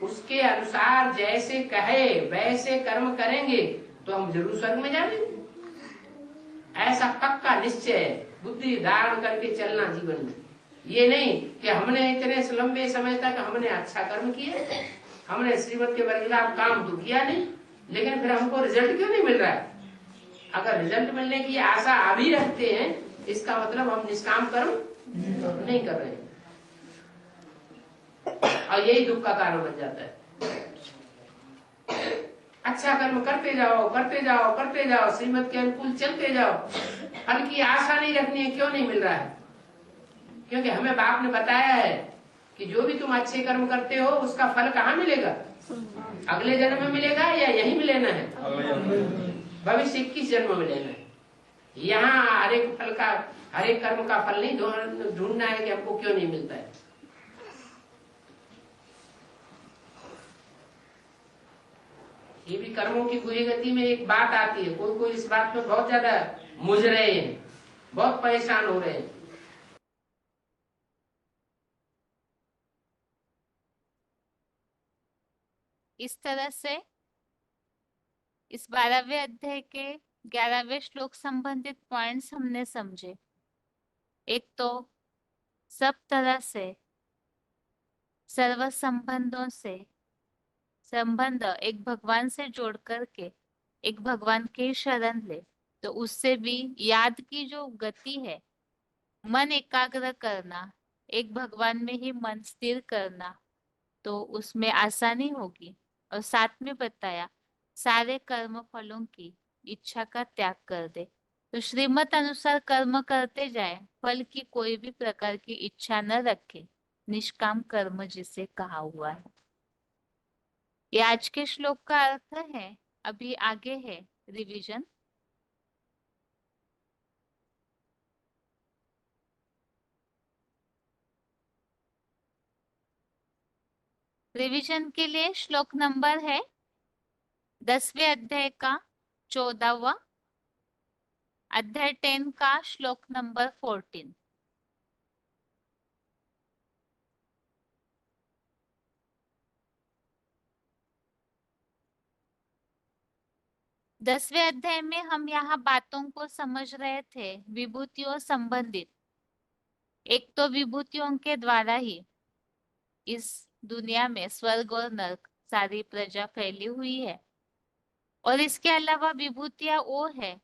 D: उसके अनुसार जैसे कहे वैसे कर्म करेंगे तो हम जरूर स्वर्ग में जाएंगे। ऐसा पक्का निश्चय बुद्धि धारण करके चलना जीवन में। ये नहीं कि हमने इतने लंबे समय तक हमने अच्छा कर्म किया, हमने श्रीमत के बरखिलाफ काम तो किया नहीं, लेकिन फिर हमको रिजल्ट क्यों नहीं मिल रहा है? अगर रिजल्ट मिलने की आशा अभी रखते हैं इसका मतलब हम निष्काम कर्म नहीं कर रहे हैं और यही दुख का कारण बन जाता है। अच्छा कर्म करते जाओ करते जाओ करते जाओ, श्रीमत के अनुकूल चलते जाओ, फल की आशा नहीं रखनी है। क्यों नहीं मिल रहा है? क्योंकि हमें बाप ने बताया है कि जो भी तुम अच्छे कर्म करते हो उसका फल कहाँ मिलेगा? अगले जन्म में मिलेगा या यहीं में लेना है? भविष्य 21 जन्म में लेना है। यहाँ हर एक कर्म का फल नहीं ढूंढना है कि हमको क्यों नहीं मिलता है। ये भी कर्मों की बुरी गति में एक बात आती है। कोई इस बात में बहुत ज्यादा मुझ रहे हैं, बहुत परेशान हो रहे हैं।
A: इस तरह से इस 12वें अध्याय के 11वें श्लोक संबंधित पॉइंट्स हमने समझे। एक तो सब तरह से सर्व संबंधों से संबंध एक भगवान से जोड़ करके एक भगवान के शरण ले, तो उससे भी याद की जो गति है, मन एकाग्र करना, एक भगवान में ही मन स्थिर करना, तो उसमें आसानी होगी। और साथ में बताया सारे कर्म फलों की इच्छा का त्याग कर दे, तो श्रीमत अनुसार कर्म करते जाए, फल की कोई भी प्रकार की इच्छा न रखे, निष्काम कर्म जिसे कहा हुआ है। ये आज के श्लोक का अर्थ है। अभी आगे है रिवीजन। रिवीजन के लिए श्लोक नंबर है 10वें अध्याय का 14वां, अध्याय 10 का श्लोक नंबर 14। दसवें अध्याय में हम यहाँ बातों को समझ रहे थे विभूतियों संबंधित। एक तो विभूतियों के द्वारा ही इस दुनिया में स्वर्ग और नरक सारी प्रजा फैली हुई है, और इसके अलावा विभूतियां वो है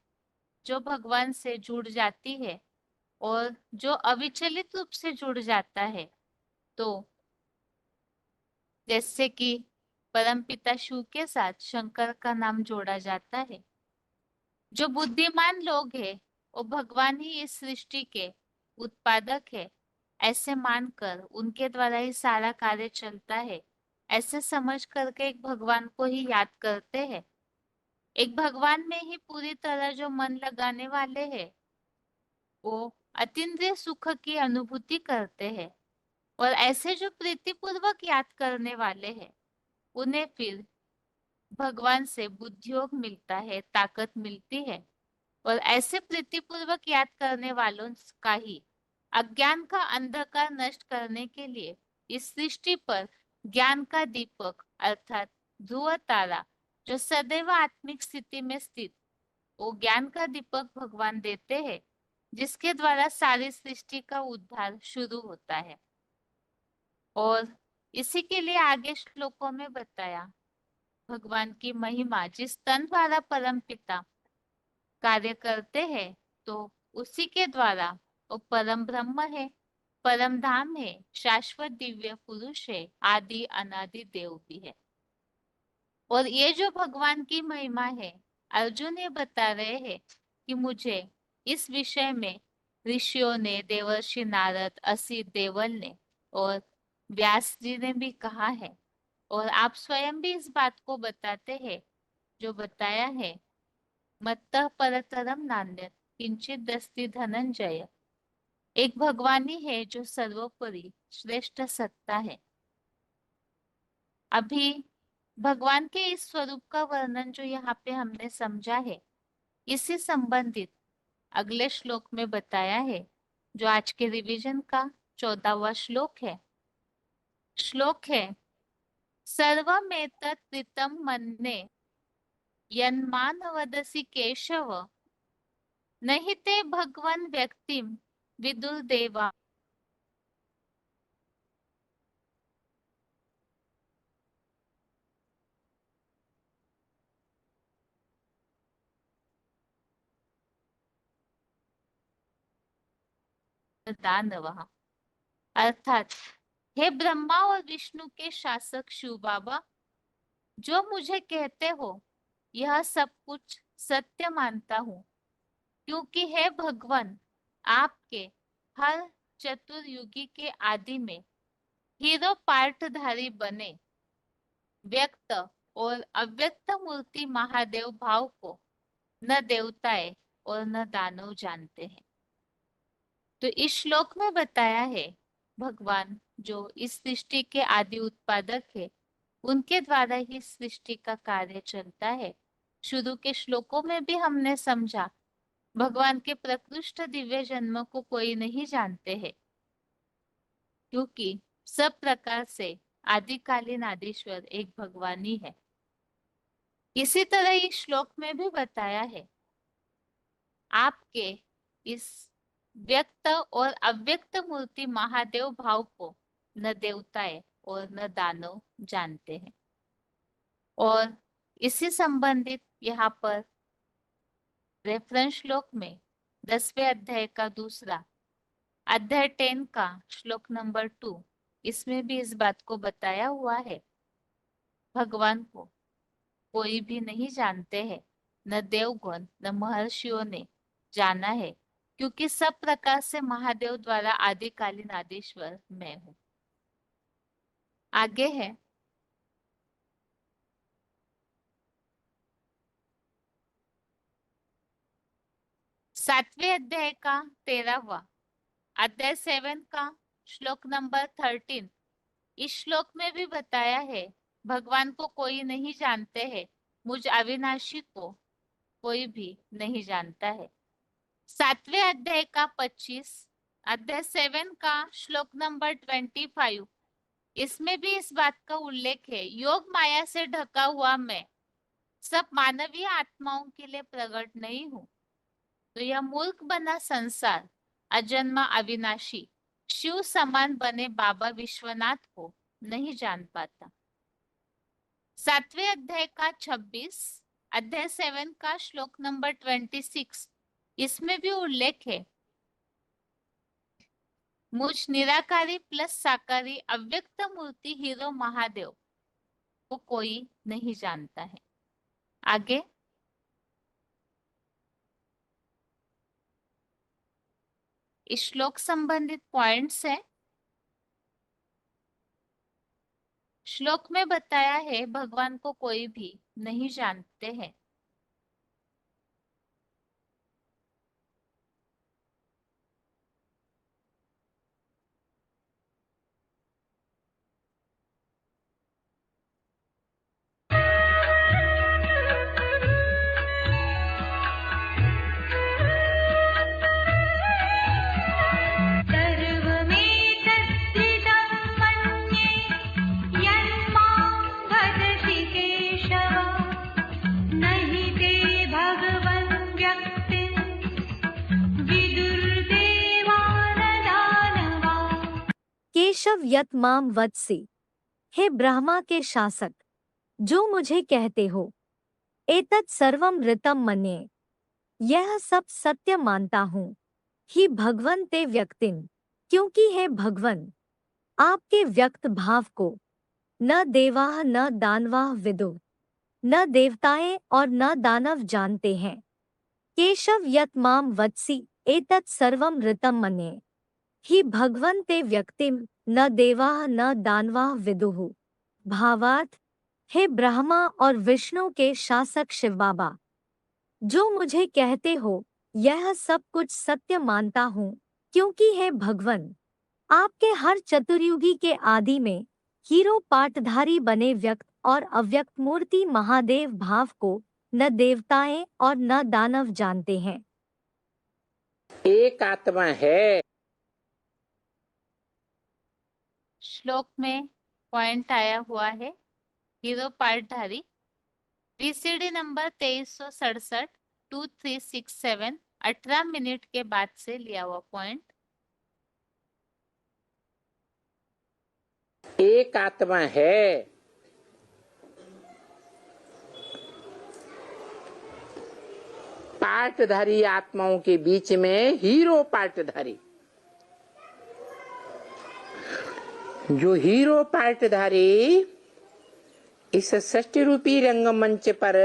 A: जो भगवान से जुड़ जाती है, और जो अविचलित रूप से जुड़ जाता है, तो जैसे कि परमपिता शिव के साथ शंकर का नाम जोड़ा जाता है। जो बुद्धिमान लोग हैं वो भगवान ही इस सृष्टि के उत्पादक है, ऐसे मानकर उनके द्वारा ही सारा कार्य चलता है, ऐसे समझ करके एक भगवान को ही याद करते हैं। एक भगवान में ही पूरी तरह जो मन लगाने वाले हैं, वो अतीन्द्रिय सुख की अनुभूति करते हैं, और ऐसे जो प्रीतिपूर्वक याद करने वाले हैं, उन्हें फिर भगवान से बुद्धियोग मिलता है, ताकत मिलती है। और ऐसे प्रीतिपूर्वक याद करने वालों का ही अज्ञान का अंधकार नष्ट करने के लिए इस सृष्टि पर ज्ञान का दीपक अर्थात ध्रुव तारा, जो सदैव आत्मिक स्थिति में स्थित, वो ज्ञान का दीपक भगवान देते हैं, जिसके द्वारा सारी सृष्टि का उद्धार शुरू होता है। और इसी के लिए आगे श्लोकों में बताया भगवान की महिमा, जिस तन द्वारा परम पिता कार्य करते हैं, तो उसी के द्वारा वो परम ब्रह्म है, परम धाम है, शाश्वत दिव्य पुरुष है, आदि अनादि देव भी है। और ये जो भगवान की महिमा है, अर्जुन ये बता रहे हैं कि मुझे इस विषय में ऋषियों ने, देवर्षि नारद, असित देवल ने और व्यास जी ने भी कहा है, और आप स्वयं भी इस बात को बताते हैं, जो बताया है मत्तः परतरम नान्यत् किंचित दस्ति धनंजय। एक भगवान ही है जो सर्वोपरि श्रेष्ठ सत्ता है। अभी भगवान के इस स्वरूप का वर्णन जो यहाँ पे हमने समझा है, इससे संबंधित अगले श्लोक में बताया है, जो आज के रिवीजन का 14वां श्लोक है। श्लोक है सर्वमेतत् कृतं मन्ये यन्मान वदसि केशव नहि ते भगवन् व्यक्तिं विदुर्देवा। दानवः अर्थात हे ब्रह्मा और विष्णु के शासक शिव बाबा, जो मुझे कहते हो यह सब कुछ सत्य मानता हूँ, क्योंकि हे भगवान, आपके हर चतुर्युगी के आदि में हीरो पार्टधारी बने व्यक्त और अव्यक्त मूर्ति महादेव भाव को न देवताएं और न दानव जानते हैं। तो इस श्लोक में बताया है भगवान जो इस सृष्टि के आदि उत्पादक है, उनके द्वारा ही सृष्टि का कार्य चलता है। शुरू के श्लोकों में भी हमने समझा भगवान के प्रकृष्ट दिव्य जन्म को कोई नहीं जानते हैं, क्योंकि सब प्रकार से आदिकालीन आदिश्वर एक भगवान ही है। इसी तरह इस श्लोक में भी बताया है आपके इस व्यक्त और अव्यक्त मूर्ति महादेव भाव को न देवताएं और न दानव जानते हैं। और इसी संबंधित यहाँ पर रेफरेंस श्लोक में 10वें अध्याय का दूसरा अध्याय 10 का श्लोक नंबर 2, इसमें भी इस बात को बताया हुआ है। भगवान को कोई भी नहीं जानते हैं, न देवगण न महर्षियों ने जाना है, क्योंकि सब प्रकार से महादेव द्वारा आदिकालीन आदिश्वर मैं हूँ। आगे है 7वें अध्याय का 13वां अध्याय 7 का श्लोक नंबर 13। इस श्लोक में भी बताया है भगवान को कोई नहीं जानते हैं, मुझ अविनाशी को कोई भी नहीं जानता है। 7वें अध्याय का 25 अध्याय 7 का श्लोक नंबर 25, इसमें भी इस बात का उल्लेख है, योग माया से ढका हुआ मैं सब मानवीय आत्माओं के लिए प्रकट नहीं हूँ। तो यह मूर्ख बना संसार अजन्मा अविनाशी शिव समान बने बाबा विश्वनाथ को नहीं जान पाता। 7वें अध्याय का 26 अध्याय 7 का श्लोक नंबर 26, इसमें भी उल्लेख है, मुझ निराकारी प्लस साकारी अव्यक्त मूर्ति हीरो महादेव को कोई नहीं जानता है। आगे इस श्लोक संबंधित पॉइंट्स है। श्लोक में बताया है भगवान को कोई भी नहीं जानते हैं।
B: सर्वमेतत्त्रिदं मन्ये यन्मां वदति केशव न हि ते भगवन् व्यक्तिं विदुर्देवानदानवा।
C: केशव यत माम वत्सि, हे ब्रह्मा के शासक, जो मुझे कहते हो, एतत् सर्वम ऋतम मन्ये, यह सब सत्य मानता हूँ, ही भगवन ते व्यक्तिम, क्योंकि है भगवन आपके व्यक्त भाव को न देवाः न दानवाः विदुः, न देवताएं और न दानव जानते हैं। केशव यत माम वत्सि एतत् सर्वम ऋतम मन्ये, ही भगवन ते व्यक्तिम न देवाः न दानवाः विदुः। भावार्थ, हे ब्रह्मा और विष्णु के शासक शिव बाबा, जो मुझे कहते हो यह सब कुछ सत्य मानता हूँ, क्योंकि है भगवन आपके हर चतुर्युगी के आदि में हीरो पाटधारी बने व्यक्त और अव्यक्त मूर्ति महादेव भाव को न देवताएं और न दानव जानते हैं।
D: एक आत्मा है।
A: श्लोक में पॉइंट आया हुआ है हीरो पाटधारी, VCD नंबर 2367 2367 18 मिनट के बाद से लिया हुआ पॉइंट।
D: एक आत्मा है। पाटधारी आत्माओं के बीच में हीरो पाटधारी, जो हीरो पाटधारी इस सृष्टि रूपी रंगमंच पर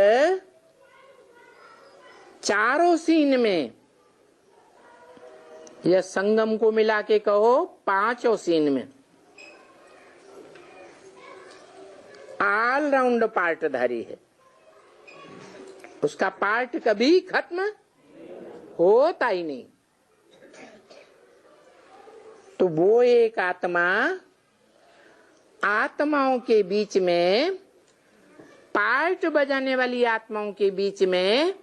D: चारों सीन में, यह संगम को मिला के कहो 5 सीन में ऑल राउंड पार्टधारी है। उसका पार्ट कभी खत्म होता ही नहीं। तो वो एक आत्मा आत्माओं के बीच में, पार्ट बजाने वाली आत्माओं के बीच में,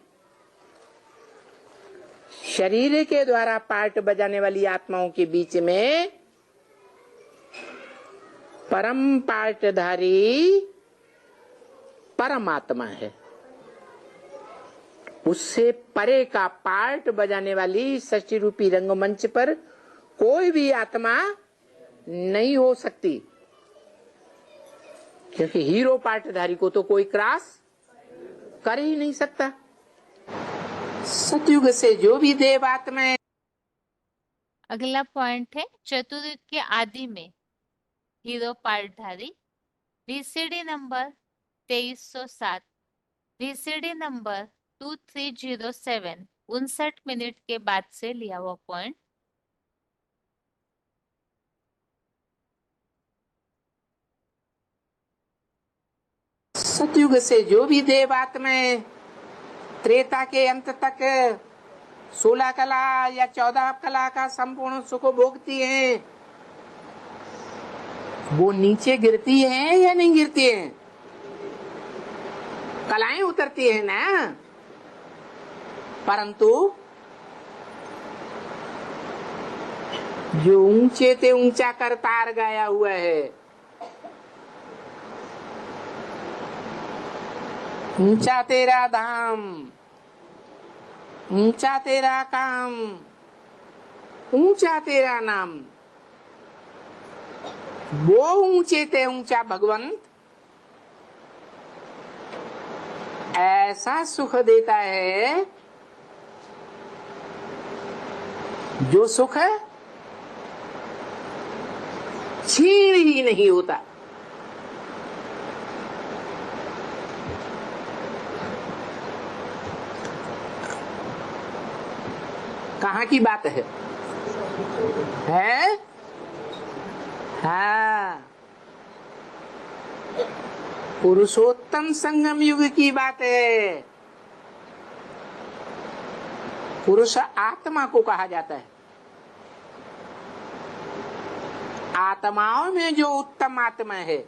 D: शरीर के द्वारा पार्ट बजाने वाली आत्माओं के बीच में परम पार्टधारी परमात्मा है। उससे परे का पार्ट बजाने वाली सृष्टि रूपी रंगमंच पर कोई भी आत्मा नहीं हो सकती। क्योंकि हीरो पार्टधारी को तो कोई क्रॉस कर ही नहीं सकता। सतयुग से जो भी देव आत्माएं।
A: अगला पॉइंट है चतुर्युग के आदि में हीरो पार्टधारी VCD number 2307, VCD number 2307 59 minute के बाद से लिया हुआ पॉइंट।
D: सतयुग से जो भी देव आत्माएं त्रेता के अंत तक 16 कला या 14 कला का संपूर्ण सुख भोगती हैं, वो नीचे गिरती हैं या नहीं गिरती हैं? कलाएं उतरती हैं ना। परंतु जो ऊंचे ते ऊंचा करतार गाया हुआ है, ऊंचा तेरा धाम, ऊंचा तेरा काम, ऊंचा तेरा नाम, वो ऊंचे ते ऊंचा भगवंत ऐसा सुख देता है जो सुख छीन ही नहीं होता। कहाँ की बात है? हाँ, पुरुषोत्तम संगम युग की बात है। पुरुष आत्मा को कहा जाता है। आत्माओं में जो उत्तम आत्मा है,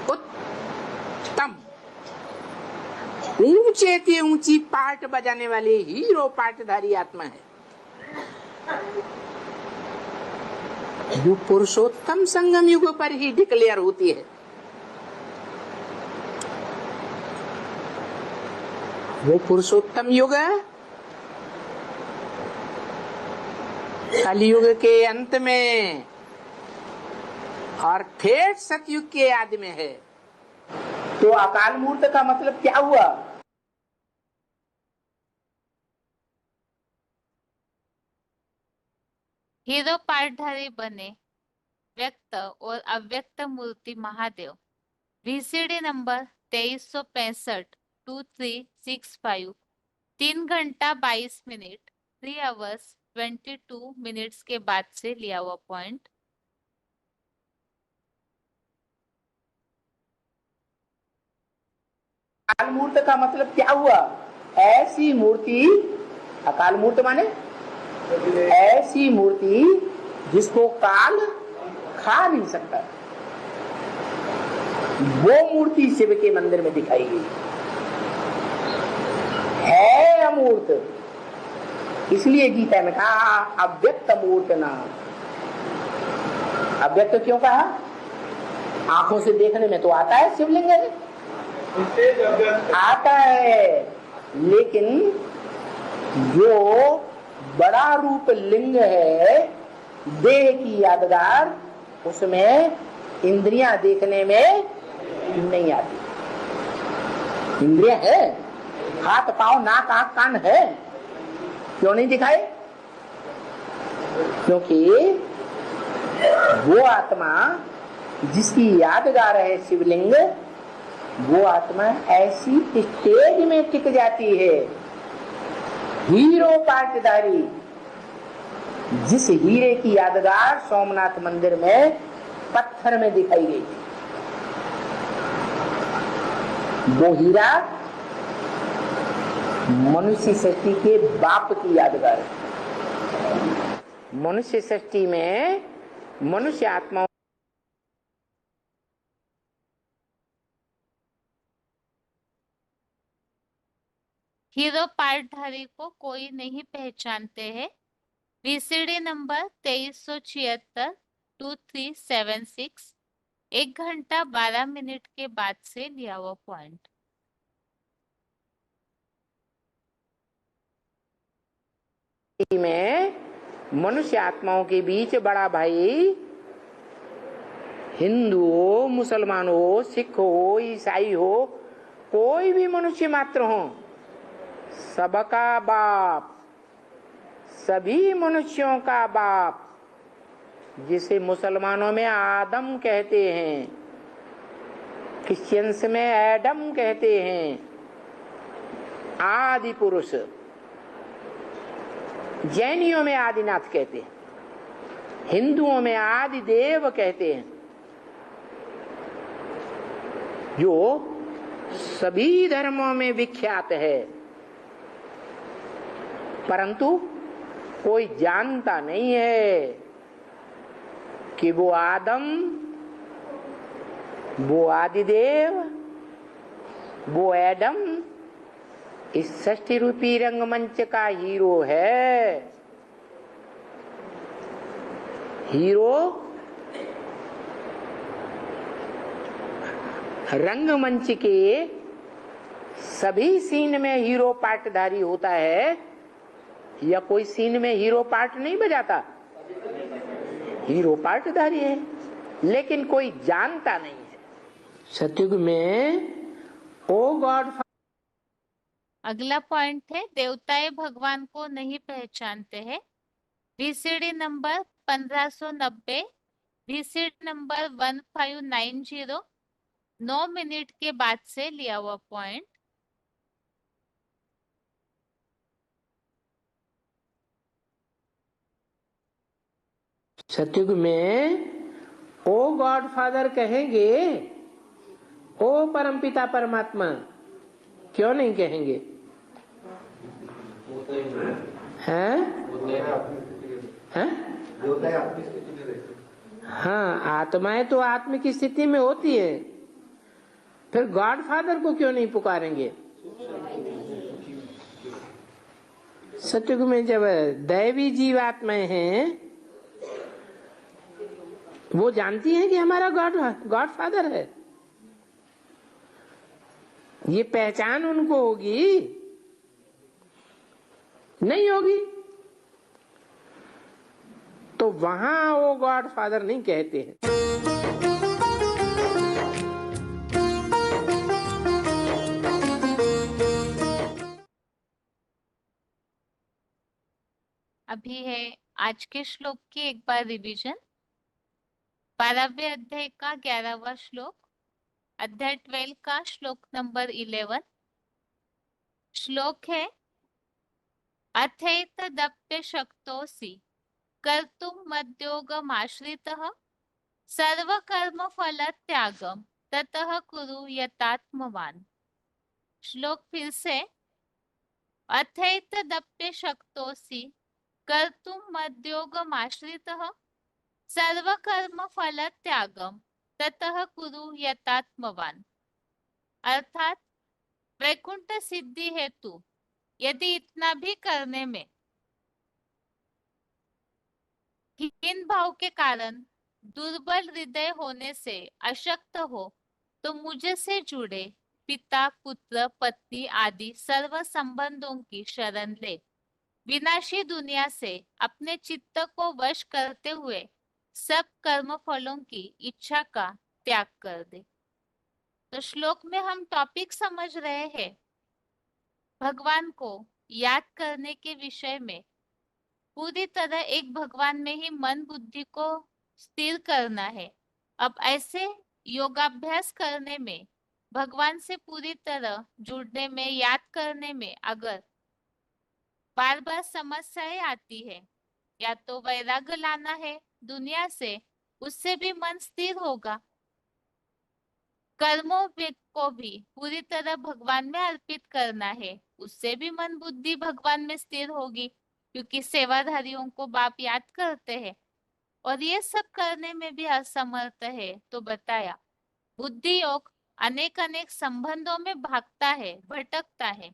D: उत्तम ऊंचे से ऊंची पार्ट बजाने वाली हीरो पार्टधारी आत्मा है, जो पुरुषोत्तम संगम युग पर ही डिक्लेयर होती है। वो पुरुषोत्तम युग कलयुग के अंत में और ठेठ सतयुग के आदि में है। तो अकाल मूर्त का मतलब क्या हुआ?
A: हीरो पार्टधारी बने व्यक्त और अव्यक्त मूर्ति महादेव वीसीडी नंबर 2365 2365 3 घंटा 22 मिनट 3 आवर्स 22 मिनट्स के बाद से लिया हुआ पॉइंट।
D: अकाल मूर्त का मतलब क्या हुआ? ऐसी मूर्ति, अकाल मूर्त माने ऐसी मूर्ति जिसको काल खा नहीं सकता, वो मूर्ति शिव के मंदिर में दिखाई गई है। अमूर्त, इसलिए गीता में कहा अव्यक्त मूर्त नाम। अव्यक्त क्यों कहा? आंखों से देखने में तो आता है शिवलिंग है, आता है, लेकिन जो बड़ा रूप लिंग है देह की यादगार, उसमें इंद्रियां देखने में नहीं आती। इंद्रियां है, हाथ पांव नाक आंख कान है, क्यों नहीं दिखाए? क्योंकि वो आत्मा जिसकी यादगार है शिवलिंग, वो आत्मा ऐसी स्टेज में टिक जाती है। हीरो पार्टधारी, जिस हीरे की यादगार सोमनाथ मंदिर में पत्थर में दिखाई गई, वो हीरा मनुष्य सृष्टि के बाप की यादगार है। मनुष्य सृष्टि में मनुष्य आत्मा
A: हीरो पार्टधारी को कोई नहीं पहचानते हैं वीसीडी नंबर 2376 2376 1 घंटा 12 मिनट के बाद से लिया हुआ पॉइंट।
D: में मनुष्य आत्माओं के बीच बड़ा भाई हिंदू हो, मुसलमान हो, सिख हो, ईसाई हो, कोई भी मनुष्य मात्र हो, सबका बाप, सभी मनुष्यों का बाप, जिसे मुसलमानों में आदम कहते हैं, क्रिश्चियंस में एडम कहते हैं, आदि पुरुष, जैनियों में आदिनाथ कहते हैं, हिंदुओं में आदि देव कहते हैं, जो सभी धर्मों में विख्यात है, परंतु कोई जानता नहीं है कि वो आदम, वो आदिदेव, वो एडम इस षष्ठी रूपी रंगमंच का हीरो है। हीरो रंगमंच के सभी सीन में हीरो पार्टधारी होता है, या कोई सीन में हीरो पार्ट नहीं बजाता? हीरो पार्टधारी है, लेकिन कोई जानता नहीं है। सतयुग में ओ गॉड।
A: अगला पॉइंट है, देवताएं भगवान को नहीं पहचानते हैं। VCD number 1590, VCD number 1590, 9 minute के बाद से लिया हुआ पॉइंट।
D: सतयुग में ओ गॉड फादर कहेंगे, ओ परमपिता परमात्मा, क्यों नहीं कहेंगे? हैं? हैं? हाँ, आत्माएं तो आत्म की स्थिति में होती है, फिर गॉड फादर को क्यों नहीं पुकारेंगे? सतयुग में जब दैवी जीवात्माएं हैं, वो जानती हैं कि हमारा गॉड फादर है। ये पहचान उनको होगी? नहीं होगी। तो वहां वो गॉड फादर नहीं कहते हैं।
A: अभी है आज के श्लोक की एक बार रिवीजन। 12वें अध्याय का 11वां श्लोक, अध्याय 12 का श्लोक नंबर 11। श्लोक है, अथैतदप्य शक्तोऽसि कर्तुं मद्योगमाश्रितः सर्वकर्म फल त्यागम ततः कुरु यतात्मवान। श्लोक फिर से, अथैतदप्य शक्तोऽसि कर्तुं मद्योगमाश्रितः सर्वकर्म फल त्यागम ततः कुरु यतात्मवान। अर्थात वैकुंठ सिद्धि हेतु यदि इतना भी करने में हीन भाव के कारण दुर्बल हृदय होने से अशक्त हो, तो मुझे से जुड़े पिता, पुत्र, पत्नी आदि सर्व संबंधों की शरण ले। विनाशी दुनिया से अपने चित्त को वश करते हुए सब कर्म फलों की इच्छा का त्याग कर दे। तो श्लोक में हम टॉपिक समझ रहे हैं, भगवान को याद करने के विषय में। पूरी तरह एक भगवान में ही मन बुद्धि को स्थिर करना है। अब ऐसे योगाभ्यास करने में, भगवान से पूरी तरह जुड़ने में, याद करने में अगर बार बार समस्याएं आती है, या तो वैराग्य लाना है दुनिया से, उससे भी मन स्थिर होगा। कर्मों को भी पूरी तरह भगवान में अर्पित करना है, उससे भी मन बुद्धि भगवान में स्थिर होगी, क्योंकि सेवाधारियों को बाप याद करते हैं। और ये सब करने में भी असमर्थ है, तो बताया बुद्धि योग अनेक अनेक संबंधों में भागता है, भटकता है।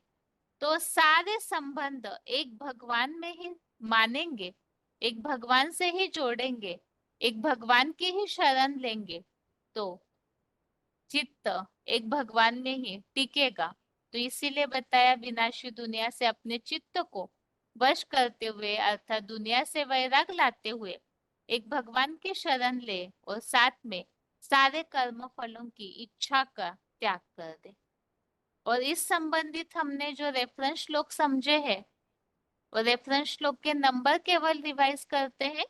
A: तो सारे संबंध एक भगवान में ही मानेंगे, एक भगवान से ही जोड़ेंगे, एक भगवान की ही शरण लेंगे, तो चित्त एक भगवान में ही टिकेगा। तो इसीलिए बताया विनाशी दुनिया से अपने चित्त को वश करते हुए अर्थात दुनिया से वैराग लाते हुए एक भगवान की शरण ले और साथ में सारे कर्म फलों की इच्छा का त्याग कर दे। और इस संबंधित हमने जो रेफरेंस श्लोक समझे हैं, और रेफरेंस श्लोक के नंबर केवल रिवाइज करते हैं।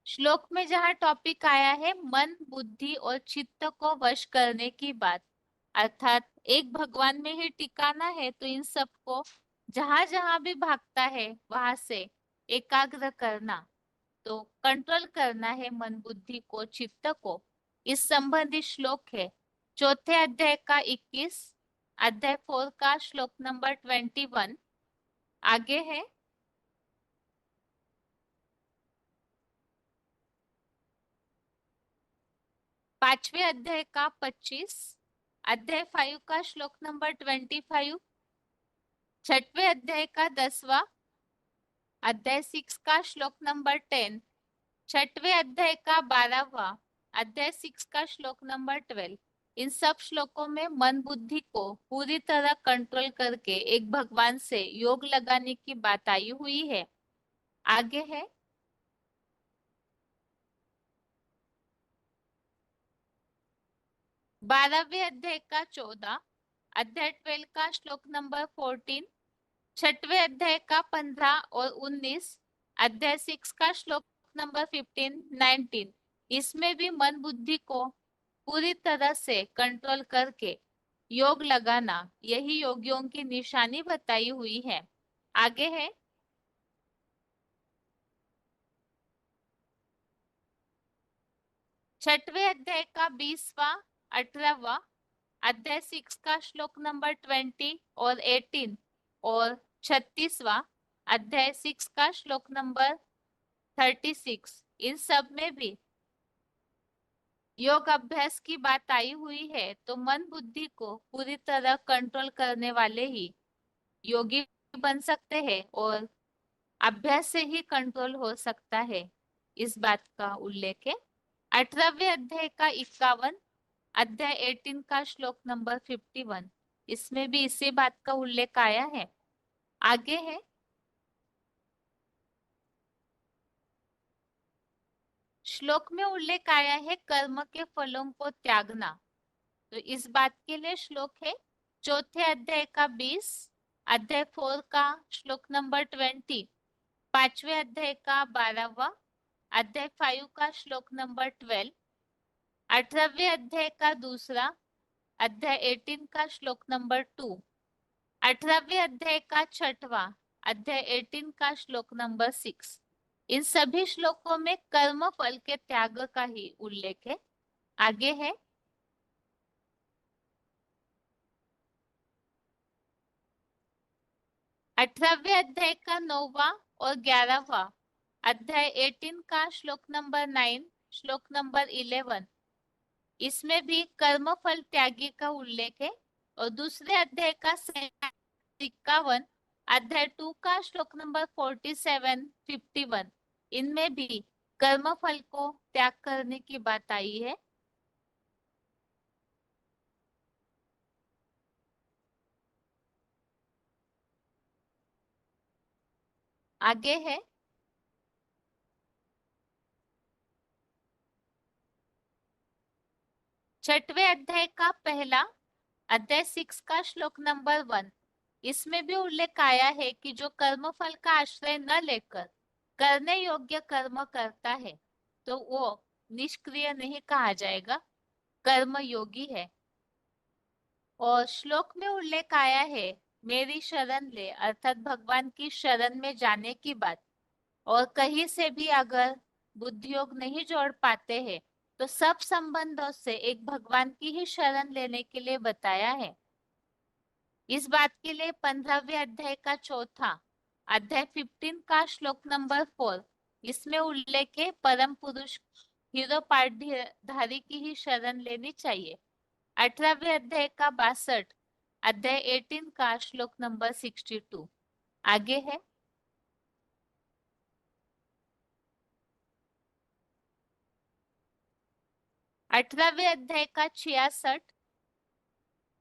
A: श्लोक में जहाँ टॉपिक आया है मन, बुद्धि और चित्त को वश करने की बात, अर्थात एक भगवान में ही टिकाना है, तो इन सबको जहां जहां भी भागता है वहां से एकाग्र करना, तो कंट्रोल करना है मन, बुद्धि को, चित्त को। इस संबंधित श्लोक है चौथे अध्याय का 21, अध्याय 4 का श्लोक नंबर 21। आगे है पांचवे अध्याय का 25, अध्याय 5 का श्लोक नंबर 25, छठवें अध्याय का 10वां, अध्याय 6 का श्लोक नंबर 10, छठवें अध्याय का 12वां, अध्याय 6 का श्लोक नंबर 12। इन सब श्लोकों में मन बुद्धि को पूरी तरह कंट्रोल करके एक भगवान से योग लगाने की बात आई हुई है। आगे है 12वें अध्याय का 14, अध्याय 12 का श्लोक नंबर 14, छठवें अध्याय का 15 और 19, अध्याय 6 का श्लोक नंबर 15, 19। इसमें भी मन बुद्धि को पूरी तरह से कंट्रोल करके योग लगाना, यही योगियों की निशानी बताई हुई है। आगे है 6वें अध्याय का 20वां, 18वां, अध्याय 6 का श्लोक नंबर 20 और 18 और 36वां, अध्याय 6 का श्लोक नंबर 36। इन सब में भी योग अभ्यास की बात आई हुई है, तो मन बुद्धि को पूरी तरह कंट्रोल करने वाले ही योगी बन सकते हैं और अभ्यास से ही कंट्रोल हो सकता है, इस बात का उल्लेख है 18वें अध्याय का 51, अध्याय 18 का श्लोक नंबर 51। इसमें भी इसी बात का उल्लेख आया है। आगे है श्लोक में उल्लेख आया है कर्म के फलों को त्यागना, तो इस बात के लिए श्लोक है चौथे अध्याय का 20, अध्याय 4 का श्लोक नंबर 20, पांचवें अध्याय का 12वां, अध्याय 5 का श्लोक नंबर 12, 18वें अध्याय का दूसरा, अध्याय 18 का श्लोक नंबर 2, 18वें अध्याय का 6वां, अध्याय 18 का श्लोक नंबर 6। इन सभी श्लोकों में कर्म फल के त्याग का ही उल्लेख है। आगे है 18वें अध्याय का 9वां और 11वां, अध्याय 18 का श्लोक नंबर 9, श्लोक नंबर 11। इसमें भी कर्म फल त्यागी का उल्लेख है। और दूसरे अध्याय का 51, अध्याय 2 का श्लोक नंबर 47, 51, इनमें भी कर्म फल को त्याग करने की बात आई है। आगे है 6वें अध्याय का पहला, अध्याय 6 का श्लोक नंबर 1। इसमें भी उल्लेख आया है कि जो कर्म फल का आश्रय न लेकर करने योग्य कर्म करता है, तो वो निष्क्रिय नहीं कहा जाएगा, कर्म योगी है। और श्लोक में उल्लेख आया है मेरी शरण ले, अर्थात भगवान की शरण में जाने की बात। और कहीं से भी अगर बुद्धि योग नहीं जोड़ पाते हैं, तो सब संबंधों से एक भगवान की ही शरण लेने के लिए बताया है। इस बात के लिए 15वें अध्याय का चौथा, अध्याय 15 का श्लोक नंबर 4, इसमें उल्लेख है परम पुरुष हीरो पाठधारी की ही शरण लेनी चाहिए। 18वें अध्याय का 62, अध्याय 18 का श्लोक नंबर 62। आगे है 18वें अध्याय का 66,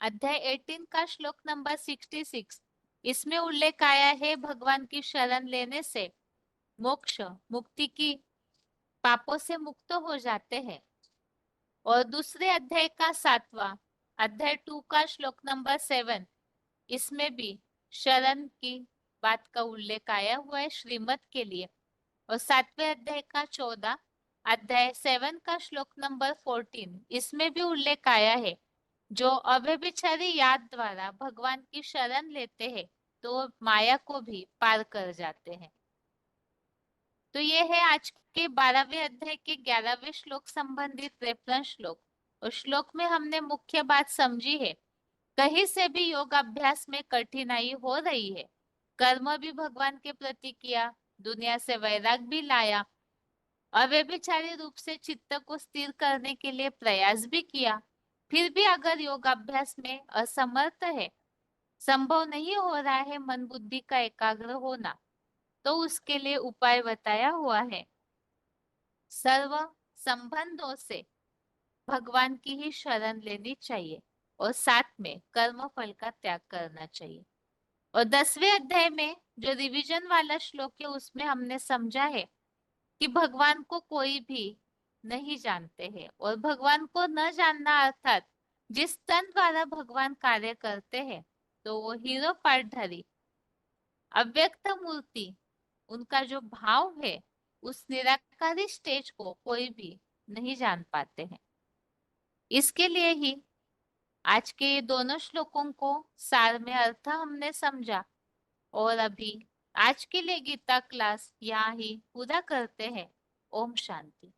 A: अध्याय 18 का श्लोक नंबर 66। इसमें उल्लेख आया है भगवान की शरण लेने से मोक्ष मुक्ति की पापों से मुक्त हो जाते हैं। और दूसरे अध्याय का 7वां अध्याय 2 का श्लोक नंबर 7, इसमें भी शरण की बात का उल्लेख आया हुआ है श्रीमत के लिए। और 7वें अध्याय का 14 अध्याय 7 का श्लोक नंबर 14, इसमें भी उल्लेख आया है जो अव्यभिचारी याद द्वारा भगवान की शरण लेते हैं तो माया को भी पार कर जाते हैं। तो ये है आज के 12वें अध्याय के 11वें श्लोक संबंधित रेफरेंस श्लोक। और श्लोक में हमने मुख्य बात समझी है, कहीं से भी योग अभ्यास में कठिनाई हो रही है, कर्म भी भगवान के प्रति किया, दुनिया से वैराग भी लाया, अव्यभिचारी रूप से चित्त को स्थिर करने के लिए प्रयास भी किया, फिर भी अगर योग अभ्यास में असमर्थ है, संभव नहीं हो रहा है मन बुद्धि का एकाग्र होना, तो उसके लिए उपाय बताया हुआ है। सर्व संबंधों से भगवान की ही शरण लेनी चाहिए और साथ में कर्म फल का त्याग करना चाहिए। और 10वें अध्याय में जो रिवीजन वाला श्लोक है उसमें हमने समझा है कि भगवान को कोई भी नहीं जानते हैं और भगवान को न जानना अर्थात जिस तन द्वारा भगवान कार्य करते हैं तो वो हीरो पाठधारी अव्यक्त मूर्ति, उनका जो भाव है उस निराकारी स्टेज को कोई भी नहीं जान पाते हैं। इसके लिए ही आज के ये दोनों श्लोकों को सार में अर्थ हमने समझा। और अभी आज के लिए गीता क्लास यहाँ ही पूरा करते हैं। ओम शांति।